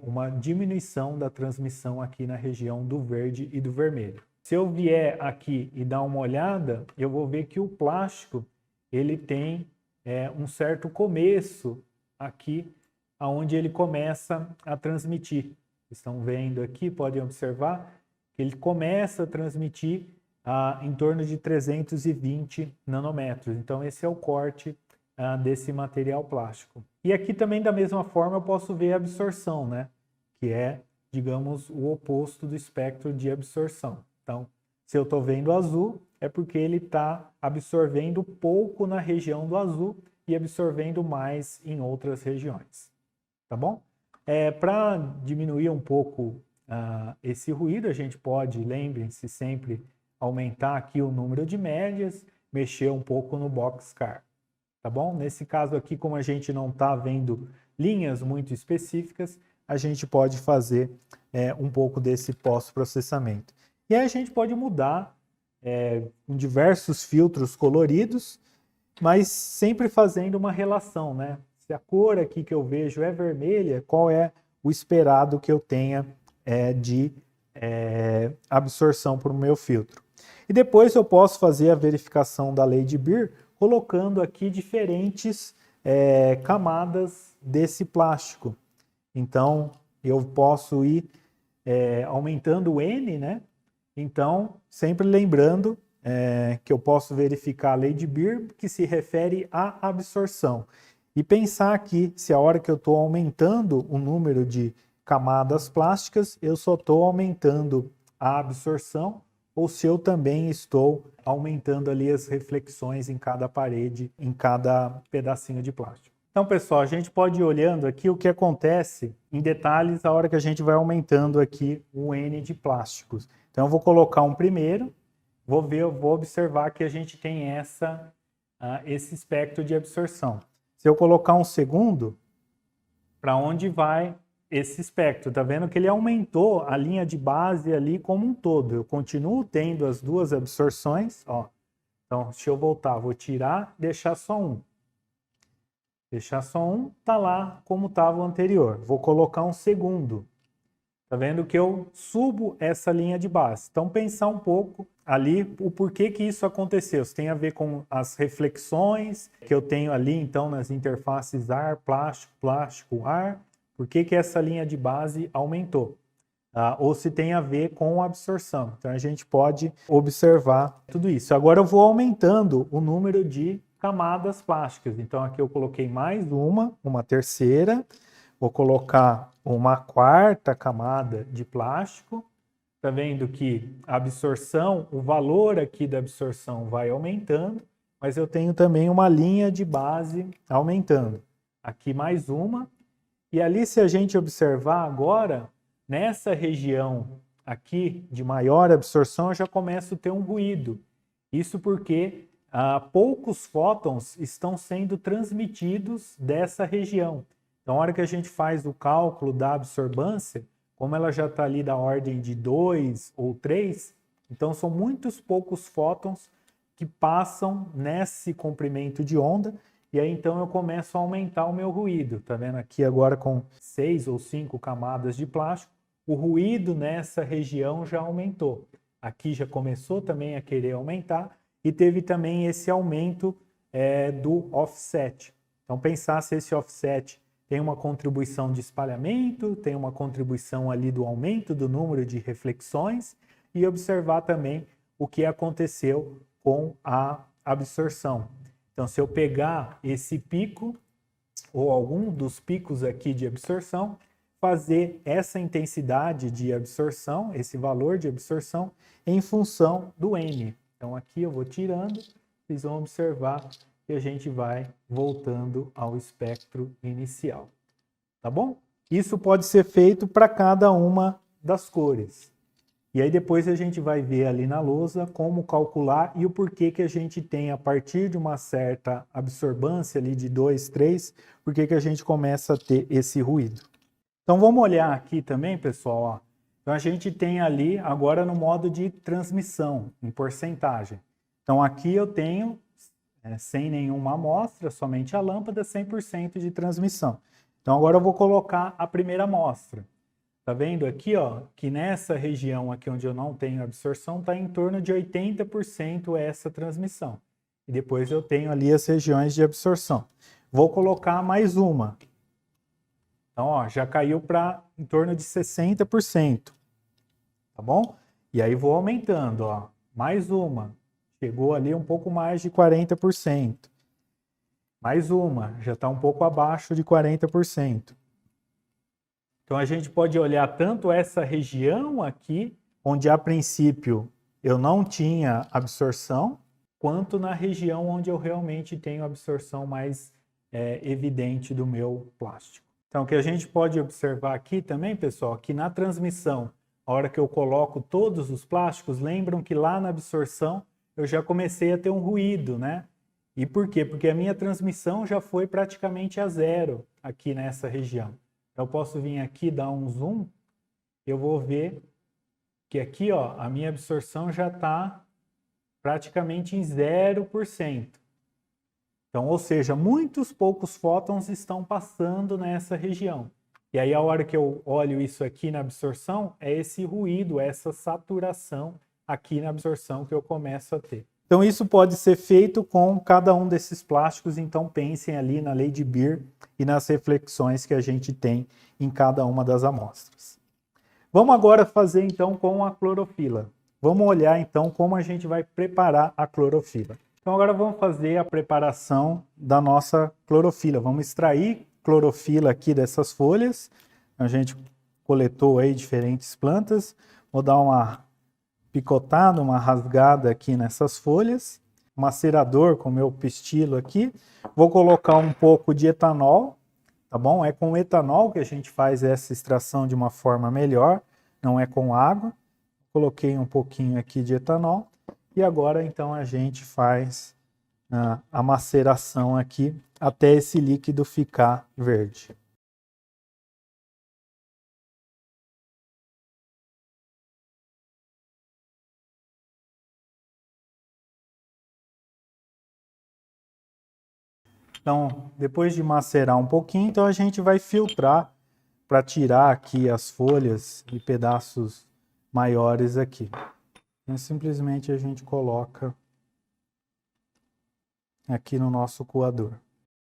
uma diminuição da transmissão aqui na região do verde e do vermelho. Se eu vier aqui e dar uma olhada, eu vou ver que o plástico ele tem um certo começo aqui, onde ele começa a transmitir. Estão vendo aqui, podem observar que ele começa a transmitir em torno de 320 nanômetros. Então, esse é o corte desse material plástico. E aqui também, da mesma forma, eu posso ver a absorção, né? Que é, digamos, o oposto do espectro de absorção. Então, se eu estou vendo azul, é porque ele está absorvendo pouco na região do azul e absorvendo mais em outras regiões. Tá bom? Para diminuir um pouco esse ruído, a gente pode, lembrem-se sempre, aumentar aqui o número de médias, mexer um pouco no boxcar. Tá bom? Nesse caso aqui, como a gente não está vendo linhas muito específicas, a gente pode fazer um pouco desse pós-processamento. E aí a gente pode mudar com diversos filtros coloridos, mas sempre fazendo uma relação, né? Se a cor aqui que eu vejo é vermelha, qual é o esperado que eu tenha de absorção para o meu filtro? E depois eu posso fazer a verificação da lei de Beer colocando aqui diferentes camadas desse plástico. Então, eu posso ir aumentando o N, né? Então, sempre lembrando que eu posso verificar a lei de Beer, que se refere à absorção. E pensar aqui, se a hora que eu estou aumentando o número de camadas plásticas, eu só estou aumentando a absorção, ou se eu também estou aumentando ali as reflexões em cada parede, em cada pedacinho de plástico. Então, pessoal, a gente pode ir olhando aqui o que acontece em detalhes a hora que a gente vai aumentando aqui o N de plásticos. Então, eu vou colocar um primeiro, vou observar que a gente tem esse espectro de absorção. Se eu colocar um segundo, para onde vai esse espectro? Tá vendo que ele aumentou a linha de base ali como um todo. Eu continuo tendo as 2 absorções, ó. Então, deixa eu voltar, vou tirar, deixar só um. Deixar só um, tá lá como estava o anterior. Vou colocar um segundo. Tá vendo que eu subo essa linha de base. Então, pensar um pouco ali o porquê que isso aconteceu. Isso tem a ver com as reflexões que eu tenho ali, então, nas interfaces ar, plástico, plástico, ar. Por que que essa linha de base aumentou? Ou se tem a ver com a absorção. Então, a gente pode observar tudo isso. Agora, eu vou aumentando o número de camadas plásticas. Então, aqui eu coloquei mais uma terceira. Vou colocar uma quarta camada de plástico. Tá vendo que a absorção, o valor aqui da absorção vai aumentando, mas eu tenho também uma linha de base aumentando. Aqui mais uma. E ali, se a gente observar agora, nessa região aqui de maior absorção, eu já começo a ter um ruído. Isso porque poucos fótons estão sendo transmitidos dessa região. Então, na hora que a gente faz o cálculo da absorbância, como ela já está ali da ordem de 2 ou 3, então são muitos poucos fótons que passam nesse comprimento de onda, e aí então eu começo a aumentar o meu ruído. Tá vendo aqui agora com 6 ou 5 camadas de plástico, o ruído nessa região já aumentou. Aqui já começou também a querer aumentar, e teve também esse aumento do offset. Então, pensar se esse offset tem uma contribuição de espalhamento, tem uma contribuição ali do aumento do número de reflexões, e observar também o que aconteceu com a absorção. Então, se eu pegar esse pico, ou algum dos picos aqui de absorção, fazer essa intensidade de absorção, esse valor de absorção, em função do N. Então, aqui eu vou tirando, vocês vão observar que a gente vai voltando ao espectro inicial. Tá bom? Isso pode ser feito para cada uma das cores. E aí depois a gente vai ver ali na lousa como calcular e o porquê que a gente tem, a partir de uma certa absorbância ali de 2, 3, porquê que a gente começa a ter esse ruído. Então vamos olhar aqui também, pessoal. Ó. Então a gente tem ali agora no modo de transmissão, em porcentagem. Então aqui eu tenho, sem nenhuma amostra, somente a lâmpada, 100% de transmissão. Então agora eu vou colocar a primeira amostra. Tá vendo aqui, ó, que nessa região aqui onde eu não tenho absorção, está em torno de 80% essa transmissão. E depois eu tenho ali as regiões de absorção. Vou colocar mais uma. Então, ó, já caiu para em torno de 60%. Tá bom? E aí vou aumentando, ó. Mais uma. Chegou ali um pouco mais de 40%. Mais uma, já está um pouco abaixo de 40%. Então a gente pode olhar tanto essa região aqui, onde a princípio eu não tinha absorção, quanto na região onde eu realmente tenho absorção mais evidente do meu plástico. Então o que a gente pode observar aqui também, pessoal, que na transmissão, a hora que eu coloco todos os plásticos, lembram que lá na absorção eu já comecei a ter um ruído, né? E por quê? Porque a minha transmissão já foi praticamente a zero aqui nessa região. Eu posso vir aqui, dar um zoom, eu vou ver que aqui, ó, a minha absorção já está praticamente em 0%. Então, ou seja, muitos poucos fótons estão passando nessa região. E aí, a hora que eu olho isso aqui na absorção, é esse ruído, essa saturação aqui na absorção que eu começo a ter. Então, isso pode ser feito com cada um desses plásticos, então pensem ali na lei de Beer e nas reflexões que a gente tem em cada uma das amostras. Vamos agora fazer então com a clorofila. Vamos olhar então como a gente vai preparar a clorofila. Então agora vamos fazer a preparação da nossa clorofila. Vamos extrair clorofila aqui dessas folhas. A gente coletou aí diferentes plantas. Vou dar uma picotada, uma rasgada aqui nessas folhas, macerador com meu pistilo aqui, vou colocar um pouco de etanol, tá bom? É com etanol que a gente faz essa extração de uma forma melhor, não é com água. Coloquei um pouquinho aqui de etanol e agora então a gente faz a maceração aqui até esse líquido ficar verde. Então, depois de macerar um pouquinho, então a gente vai filtrar para tirar aqui as folhas e pedaços maiores aqui. Então, simplesmente a gente coloca aqui no nosso coador.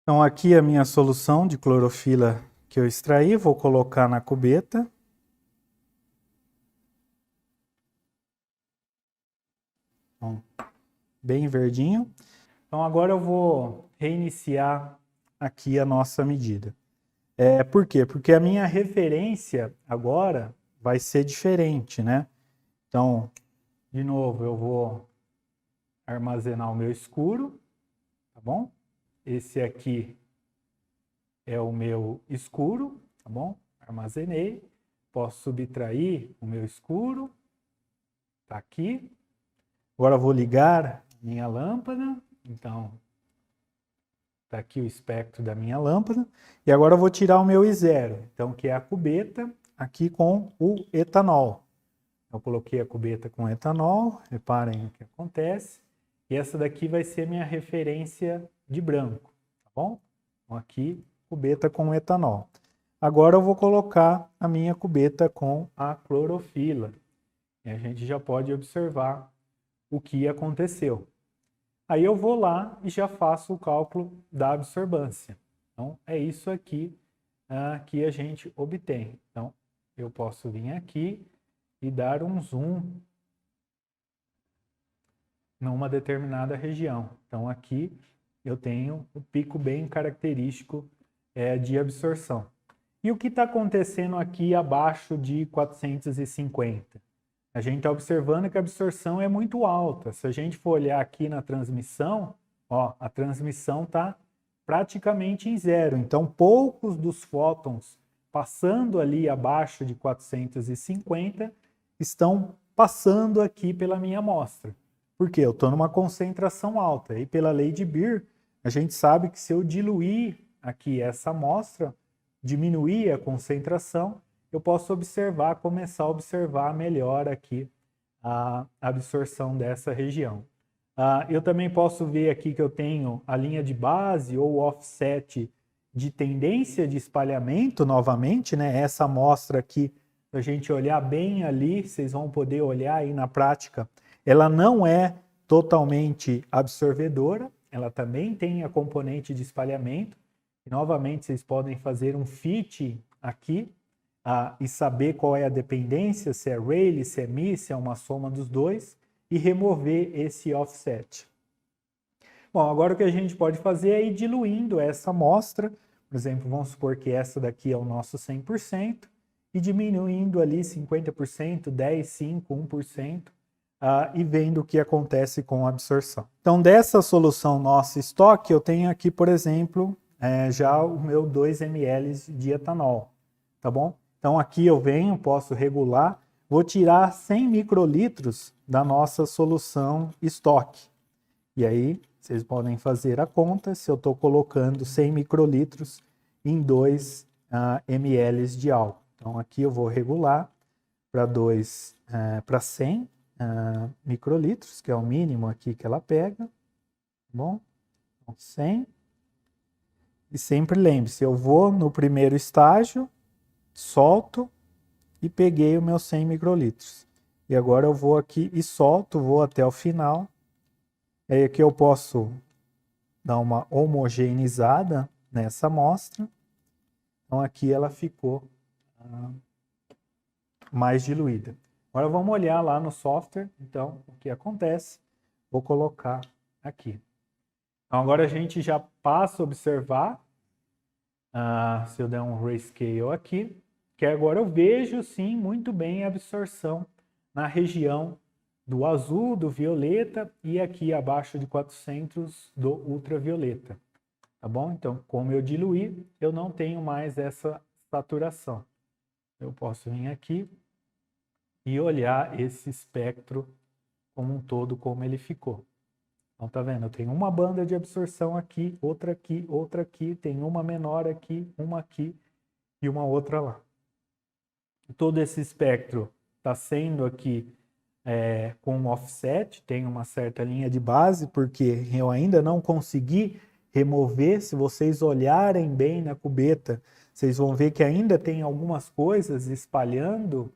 Então, aqui a minha solução de clorofila que eu extraí, vou colocar na cubeta. Então, bem verdinho. Então, agora eu vou reiniciar aqui a nossa medida. Por quê? Porque a minha referência agora vai ser diferente, né? Então, de novo, eu vou armazenar o meu escuro, tá bom? Esse aqui é o meu escuro, tá bom? Armazenei. Posso subtrair o meu escuro, tá aqui. Agora eu vou ligar minha lâmpada, então tá aqui o espectro da minha lâmpada. E agora eu vou tirar o meu I0, então que é a cubeta aqui com o etanol. Eu coloquei a cubeta com etanol, reparem o que acontece. E essa daqui vai ser minha referência de branco, tá bom? Então aqui, cubeta com etanol. Agora eu vou colocar a minha cubeta com a clorofila. E a gente já pode observar o que aconteceu. Aí eu vou lá e já faço o cálculo da absorvância. Então, é isso aqui que a gente obtém. Então, eu posso vir aqui e dar um zoom numa determinada região. Então, aqui eu tenho o pico bem característico de absorção. E o que está acontecendo aqui abaixo de 450? A gente está observando que a absorção é muito alta. Se a gente for olhar aqui na transmissão, ó, a transmissão está praticamente em zero. Então, poucos dos fótons passando ali abaixo de 450 estão passando aqui pela minha amostra. Por quê? Eu estou numa concentração alta. E pela lei de Beer, a gente sabe que se eu diluir aqui essa amostra, diminuir a concentração, eu posso observar, começar a observar melhor aqui a absorção dessa região. Eu também posso ver aqui que eu tenho a linha de base ou offset de tendência de espalhamento novamente, né? Essa amostra aqui, se a gente olhar bem ali, vocês vão poder olhar aí na prática, ela não é totalmente absorvedora, ela também tem a componente de espalhamento. E, novamente, vocês podem fazer um fit aqui, e saber qual é a dependência, se é Rayleigh, se é Mie, se é uma soma dos dois, e remover esse offset. Bom, agora o que a gente pode fazer é ir diluindo essa amostra. Por exemplo, vamos supor que essa daqui é o nosso 100%, e diminuindo ali 50%, 10%, 5%, 1%, e vendo o que acontece com a absorção. Então, dessa solução nossa estoque, eu tenho aqui, por exemplo, já o meu 2 ml de etanol, tá bom? Então aqui eu venho, posso regular, vou tirar 100 microlitros da nossa solução estoque. E aí vocês podem fazer a conta se eu estou colocando 100 microlitros em 2 ml de álcool. Então aqui eu vou regular para 100 microlitros, que é o mínimo aqui que ela pega, tá bom? Então 100. E sempre lembre-se, eu vou no primeiro estágio, solto e peguei o meu 100 microlitros. E agora eu vou aqui e solto, vou até o final. Aí aqui eu posso dar uma homogeneizada nessa amostra. Então aqui ela ficou mais diluída. Agora vamos olhar lá no software, então, o que acontece. Vou colocar aqui. Então agora a gente já passa a observar, se eu der um grayscale aqui, que agora eu vejo sim muito bem a absorção na região do azul, do violeta e aqui abaixo de 400 do ultravioleta, tá bom? Então, como eu diluí, eu não tenho mais essa saturação. Eu posso vir aqui e olhar esse espectro como um todo, como ele ficou. Então, tá vendo? Eu tenho uma banda de absorção aqui, outra aqui, tem uma menor aqui, uma aqui e uma outra lá. Todo esse espectro está sendo aqui com um offset, tem uma certa linha de base, porque eu ainda não consegui remover, se vocês olharem bem na cubeta, vocês vão ver que ainda tem algumas coisas espalhando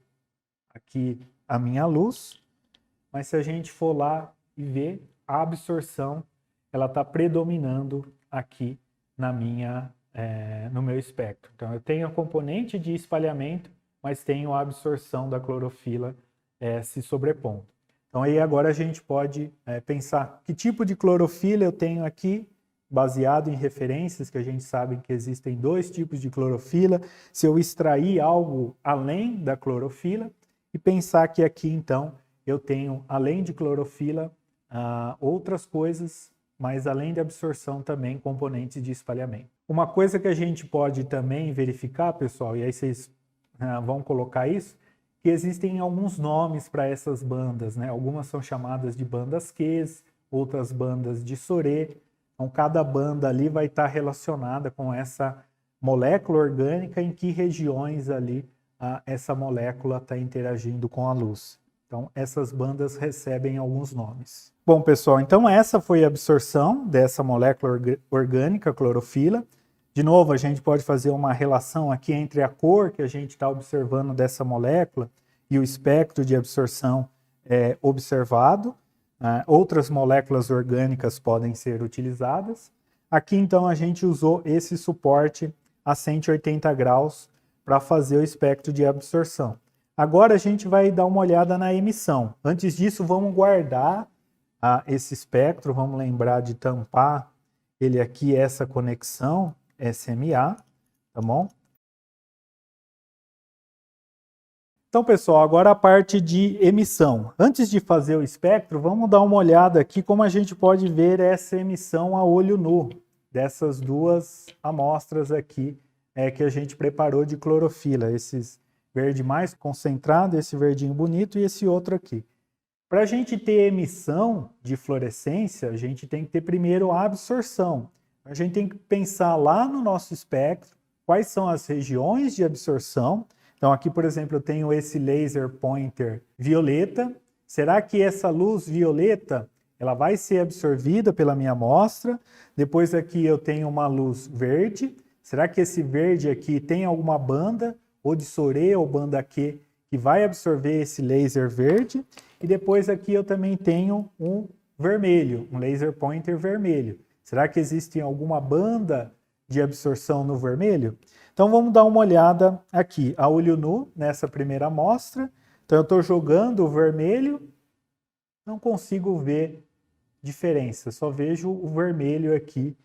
aqui a minha luz, mas se a gente for lá e ver, a absorção ela está predominando aqui no meu espectro. Então eu tenho a componente de espalhamento, mas tenho a absorção da clorofila se sobrepondo. Então aí agora a gente pode pensar que tipo de clorofila eu tenho aqui, baseado em referências, que a gente sabe que existem 2 tipos de clorofila, se eu extrair algo além da clorofila, e pensar que aqui então eu tenho, além de clorofila, outras coisas, mas além de absorção também componentes de espalhamento. Uma coisa que a gente pode também verificar, pessoal, e aí vocês vão colocar isso, que existem alguns nomes para essas bandas, né? Algumas são chamadas de bandas Ques, outras bandas de Soré. Então, cada banda ali vai estar relacionada com essa molécula orgânica, em que regiões ali essa molécula está interagindo com a luz. Então, essas bandas recebem alguns nomes. Bom, pessoal, então essa foi a absorção dessa molécula orgânica, clorofila. De novo, a gente pode fazer uma relação aqui entre a cor que a gente está observando dessa molécula e o espectro de absorção observado. Outras moléculas orgânicas podem ser utilizadas. Aqui, então, a gente usou esse suporte a 180 graus para fazer o espectro de absorção. Agora a gente vai dar uma olhada na emissão. Antes disso, vamos guardar esse espectro, vamos lembrar de tampar ele aqui, essa conexão SMA, tá bom? Então, pessoal, agora a parte de emissão. Antes de fazer o espectro, vamos dar uma olhada aqui como a gente pode ver essa emissão a olho nu, dessas 2 amostras aqui que a gente preparou de clorofila, esses verde mais concentrado, esse verdinho bonito e esse outro aqui. Para a gente ter emissão de fluorescência, a gente tem que ter primeiro a absorção. A gente tem que pensar lá no nosso espectro quais são as regiões de absorção. Então aqui, por exemplo, eu tenho esse laser pointer violeta. Será que essa luz violeta ela vai ser absorvida pela minha amostra? Depois aqui eu tenho uma luz verde. Será que esse verde aqui tem alguma banda, ou de Soré ou banda Q, que vai absorver esse laser verde? E depois aqui eu também tenho um vermelho, um laser pointer vermelho. Será que existe alguma banda de absorção no vermelho? Então vamos dar uma olhada aqui, a olho nu, nessa primeira amostra. Então eu estou jogando o vermelho, não consigo ver diferença, só vejo o vermelho aqui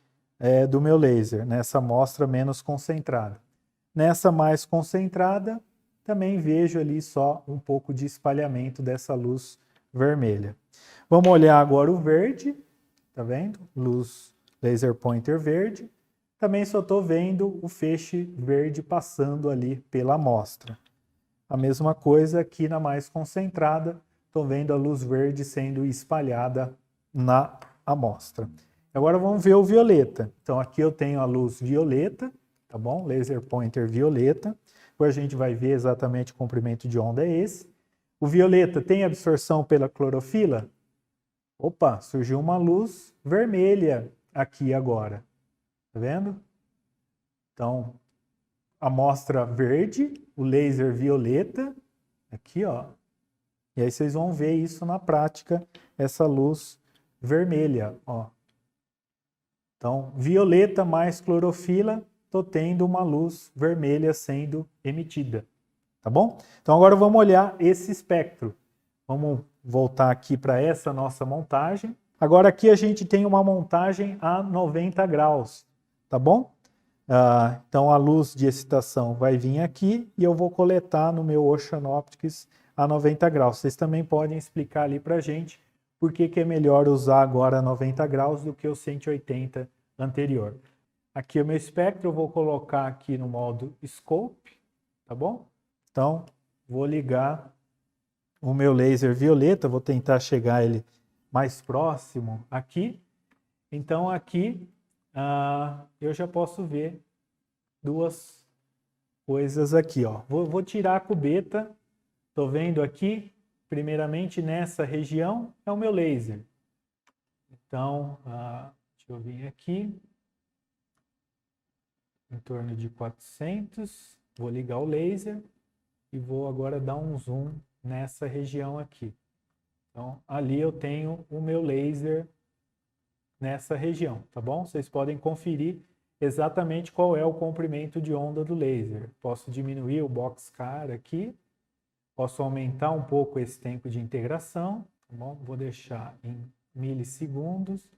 do meu laser, nessa amostra menos concentrada. Nessa mais concentrada, também vejo ali só um pouco de espalhamento dessa luz vermelha. Vamos olhar agora o verde, tá vendo? Luz laser pointer verde. Também só estou vendo o feixe verde passando ali pela amostra. A mesma coisa aqui na mais concentrada, estou vendo a luz verde sendo espalhada na amostra. Agora vamos ver o violeta. Então aqui eu tenho a luz violeta, tá bom? Laser pointer violeta. Depois a gente vai ver exatamente o comprimento de onda é esse. O violeta tem absorção pela clorofila? Opa, surgiu uma luz vermelha aqui agora. Tá vendo? Então, amostra verde, o laser violeta, aqui ó. E aí vocês vão ver isso na prática, essa luz vermelha, ó. Então, violeta mais clorofila, estou tendo uma luz vermelha sendo emitida, tá bom? Então agora vamos olhar esse espectro. Vamos voltar aqui para essa nossa montagem. Agora aqui a gente tem uma montagem a 90 graus, tá bom? Então a luz de excitação vai vir aqui e eu vou coletar no meu Ocean Optics a 90 graus. Vocês também podem explicar ali para a gente por que é melhor usar agora 90 graus do que o 180 anterior. Aqui é o meu espectro, eu vou colocar aqui no modo Scope, tá bom? Então, vou ligar o meu laser violeta, vou tentar chegar ele mais próximo aqui. Então, aqui eu já posso ver 2 coisas aqui, ó. Vou tirar a cubeta, estou vendo aqui, primeiramente nessa região é o meu laser. Então, deixa eu vir aqui. em torno de 400. Vou ligar o laser e vou agora dar um zoom nessa região aqui. Então, ali eu tenho o meu laser nessa região, tá bom? Vocês podem conferir exatamente qual é o comprimento de onda do laser. Posso diminuir o boxcar aqui, posso aumentar um pouco esse tempo de integração, tá bom? Vou deixar em milissegundos,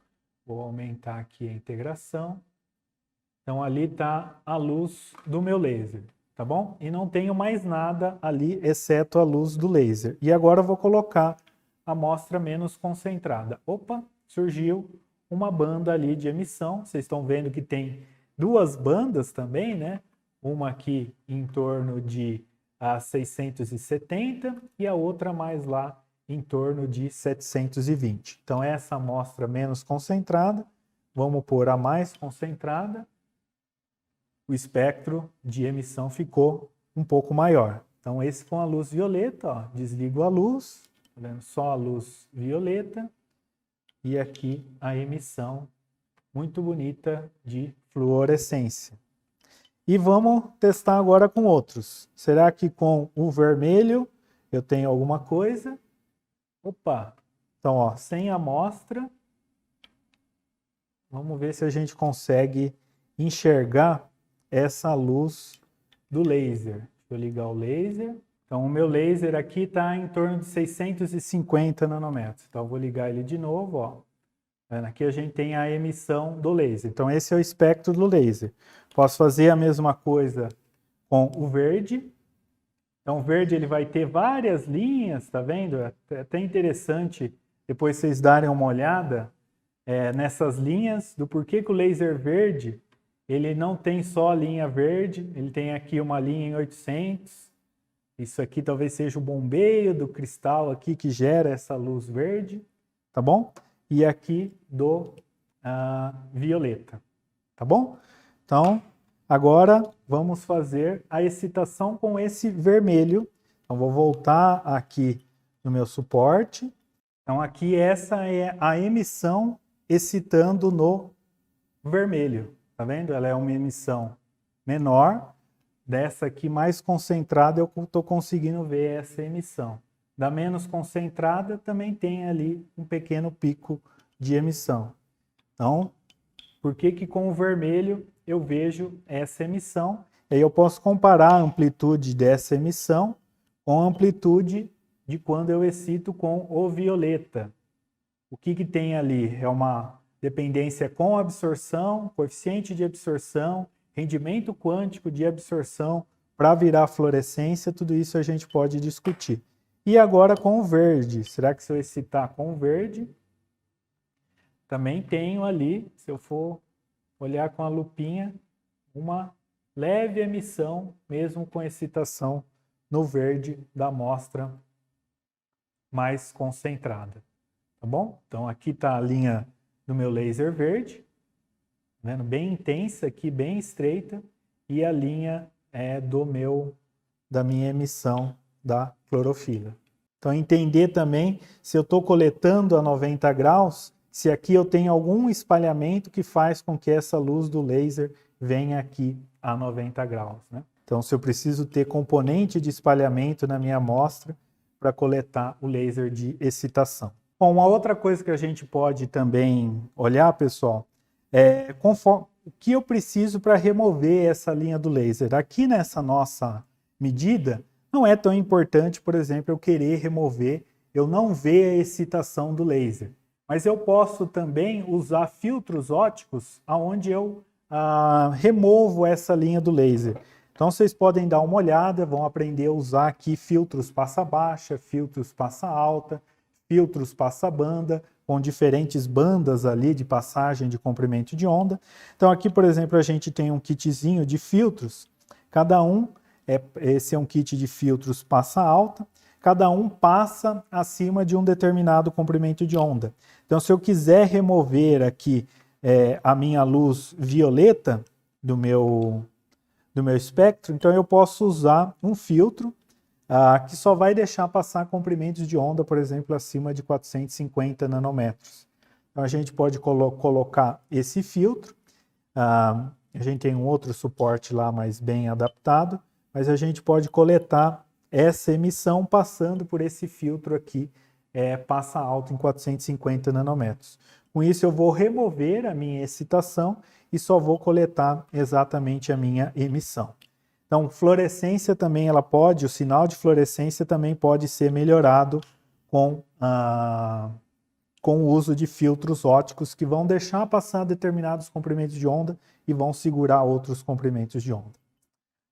vou aumentar aqui a integração. Então ali está a luz do meu laser, tá bom? E não tenho mais nada ali, exceto a luz do laser. E agora eu vou colocar a amostra menos concentrada. Opa, surgiu uma banda ali de emissão. Vocês estão vendo que tem duas bandas também, né? Uma aqui em torno de 670 e a outra mais lá em torno de 720. Então essa amostra menos concentrada, vamos pôr a mais concentrada. O espectro de emissão ficou um pouco maior. Então esse com a luz violeta, ó, desligo a luz, tá vendo? Só a luz violeta e aqui a emissão muito bonita de fluorescência. E vamos testar agora com outros. Será que com o vermelho eu tenho alguma coisa? Opa! Então, ó, sem amostra, vamos ver se a gente consegue enxergar essa luz do laser. Deixa eu ligar o laser. Então, o meu laser aqui está em torno de 650 nanômetros. Então, eu vou ligar ele de novo, ó. Aqui a gente tem a emissão do laser. Então, esse é o espectro do laser. Posso fazer a mesma coisa com o verde. Então, o verde ele vai ter várias linhas, tá vendo? É até interessante depois vocês darem uma olhada nessas linhas do porquê que o laser verde ele não tem só a linha verde, ele tem aqui uma linha em 800. Isso aqui talvez seja o bombeio do cristal aqui que gera essa luz verde, tá bom? E aqui do violeta, tá bom? Então, agora vamos fazer a excitação com esse vermelho. Então, vou voltar aqui no meu suporte. Então, aqui essa é a emissão excitando no vermelho. Tá vendo? Ela é uma emissão menor. Dessa aqui mais concentrada eu estou conseguindo ver essa emissão. Da menos concentrada também tem ali um pequeno pico de emissão. Então, por que que com o vermelho eu vejo essa emissão? E aí eu posso comparar a amplitude dessa emissão com a amplitude de quando eu excito com o violeta. O que que tem ali? É uma dependência com absorção, coeficiente de absorção, rendimento quântico de absorção para virar fluorescência, tudo isso a gente pode discutir. E agora com o verde, será que se eu excitar com o verde, também tenho ali, se eu for olhar com a lupinha, uma leve emissão, mesmo com excitação no verde da amostra mais concentrada. Tá bom? Então aqui está a linha do meu laser verde, tá vendo? Bem intensa aqui, bem estreita, e a linha da minha emissão da clorofila. Então entender também se eu estou coletando a 90 graus, se aqui eu tenho algum espalhamento que faz com que essa luz do laser venha aqui a 90 graus, né? Então se eu preciso ter componente de espalhamento na minha amostra para coletar o laser de excitação. Bom, uma outra coisa que a gente pode também olhar, pessoal, é o que eu preciso para remover essa linha do laser. Aqui nessa nossa medida, não é tão importante, por exemplo, eu querer remover, eu não ver a excitação do laser. Mas eu posso também usar filtros ópticos onde eu removo essa linha do laser. Então vocês podem dar uma olhada, vão aprender a usar aqui filtros passa baixa, filtros passa alta, filtros passa banda, com diferentes bandas ali de passagem de comprimento de onda. Então aqui, por exemplo, a gente tem um kitzinho de filtros, cada um, esse é um kit de filtros passa alta, cada um passa acima de um determinado comprimento de onda. Então se eu quiser remover aqui a minha luz violeta do meu espectro, então eu posso usar um filtro que só vai deixar passar comprimentos de onda, por exemplo, acima de 450 nanômetros. Então a gente pode colocar esse filtro A gente tem um outro suporte lá, mais bem adaptado, mas a gente pode coletar essa emissão passando por esse filtro aqui, passa alto em 450 nanômetros. Com isso eu vou remover a minha excitação e só vou coletar exatamente a minha emissão. Então, fluorescência também, o sinal de fluorescência também pode ser melhorado com o uso de filtros ópticos que vão deixar passar determinados comprimentos de onda e vão segurar outros comprimentos de onda.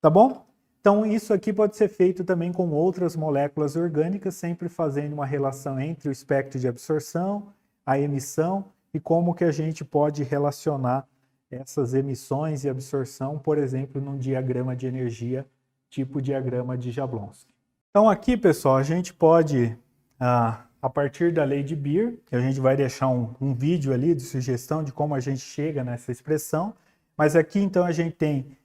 Tá bom? Então, isso aqui pode ser feito também com outras moléculas orgânicas, sempre fazendo uma relação entre o espectro de absorção, a emissão e como que a gente pode relacionar essas emissões e absorção, por exemplo, num diagrama de energia, tipo diagrama de Jablonski. Então, aqui, pessoal, a gente pode, a partir da lei de Beer, que a gente vai deixar um vídeo ali de sugestão de como a gente chega nessa expressão, mas aqui, então, a gente tem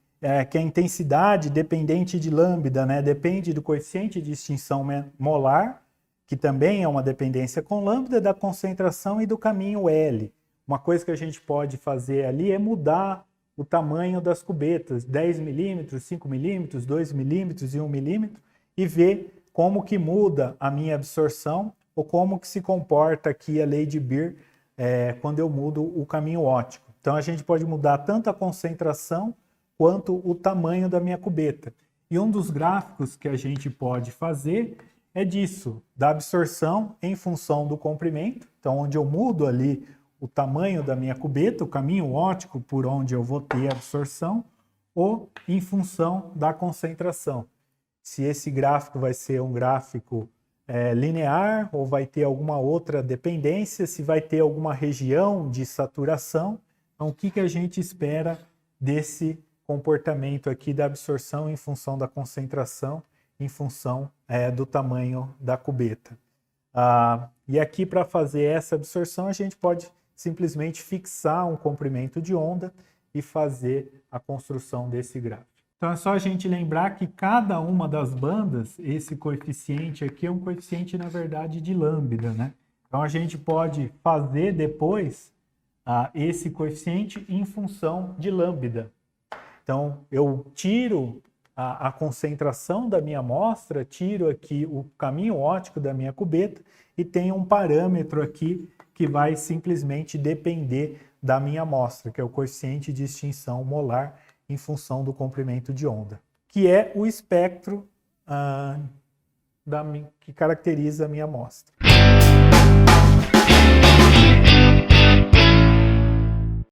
que a intensidade dependente de lambda, né, depende do coeficiente de extinção molar, que também é uma dependência com lambda, da concentração e do caminho L. Uma coisa que a gente pode fazer ali é mudar o tamanho das cubetas, 10 milímetros, 5 milímetros, 2 milímetros e 1 milímetro, e ver como que muda a minha absorção ou como que se comporta aqui a lei de Beer quando eu mudo o caminho óptico. Então a gente pode mudar tanto a concentração quanto o tamanho da minha cubeta. E um dos gráficos que a gente pode fazer é disso, da absorção em função do comprimento, então onde eu mudo ali o tamanho da minha cubeta, o caminho óptico por onde eu vou ter absorção, ou em função da concentração. Se esse gráfico vai ser um gráfico linear ou vai ter alguma outra dependência, se vai ter alguma região de saturação. Então, o que a gente espera desse comportamento aqui da absorção em função da concentração, em função do tamanho da cubeta. E aqui, para fazer essa absorção, a gente pode simplesmente fixar um comprimento de onda e fazer a construção desse gráfico. Então é só a gente lembrar que cada uma das bandas, esse coeficiente aqui é um coeficiente, na verdade, de lambda, né? Então a gente pode fazer depois esse coeficiente em função de lambda. Então eu tiro a concentração da minha amostra, tiro aqui o caminho óptico da minha cubeta e tenho um parâmetro aqui que vai simplesmente depender da minha amostra, que é o coeficiente de extinção molar em função do comprimento de onda, que é o espectro que caracteriza a minha amostra.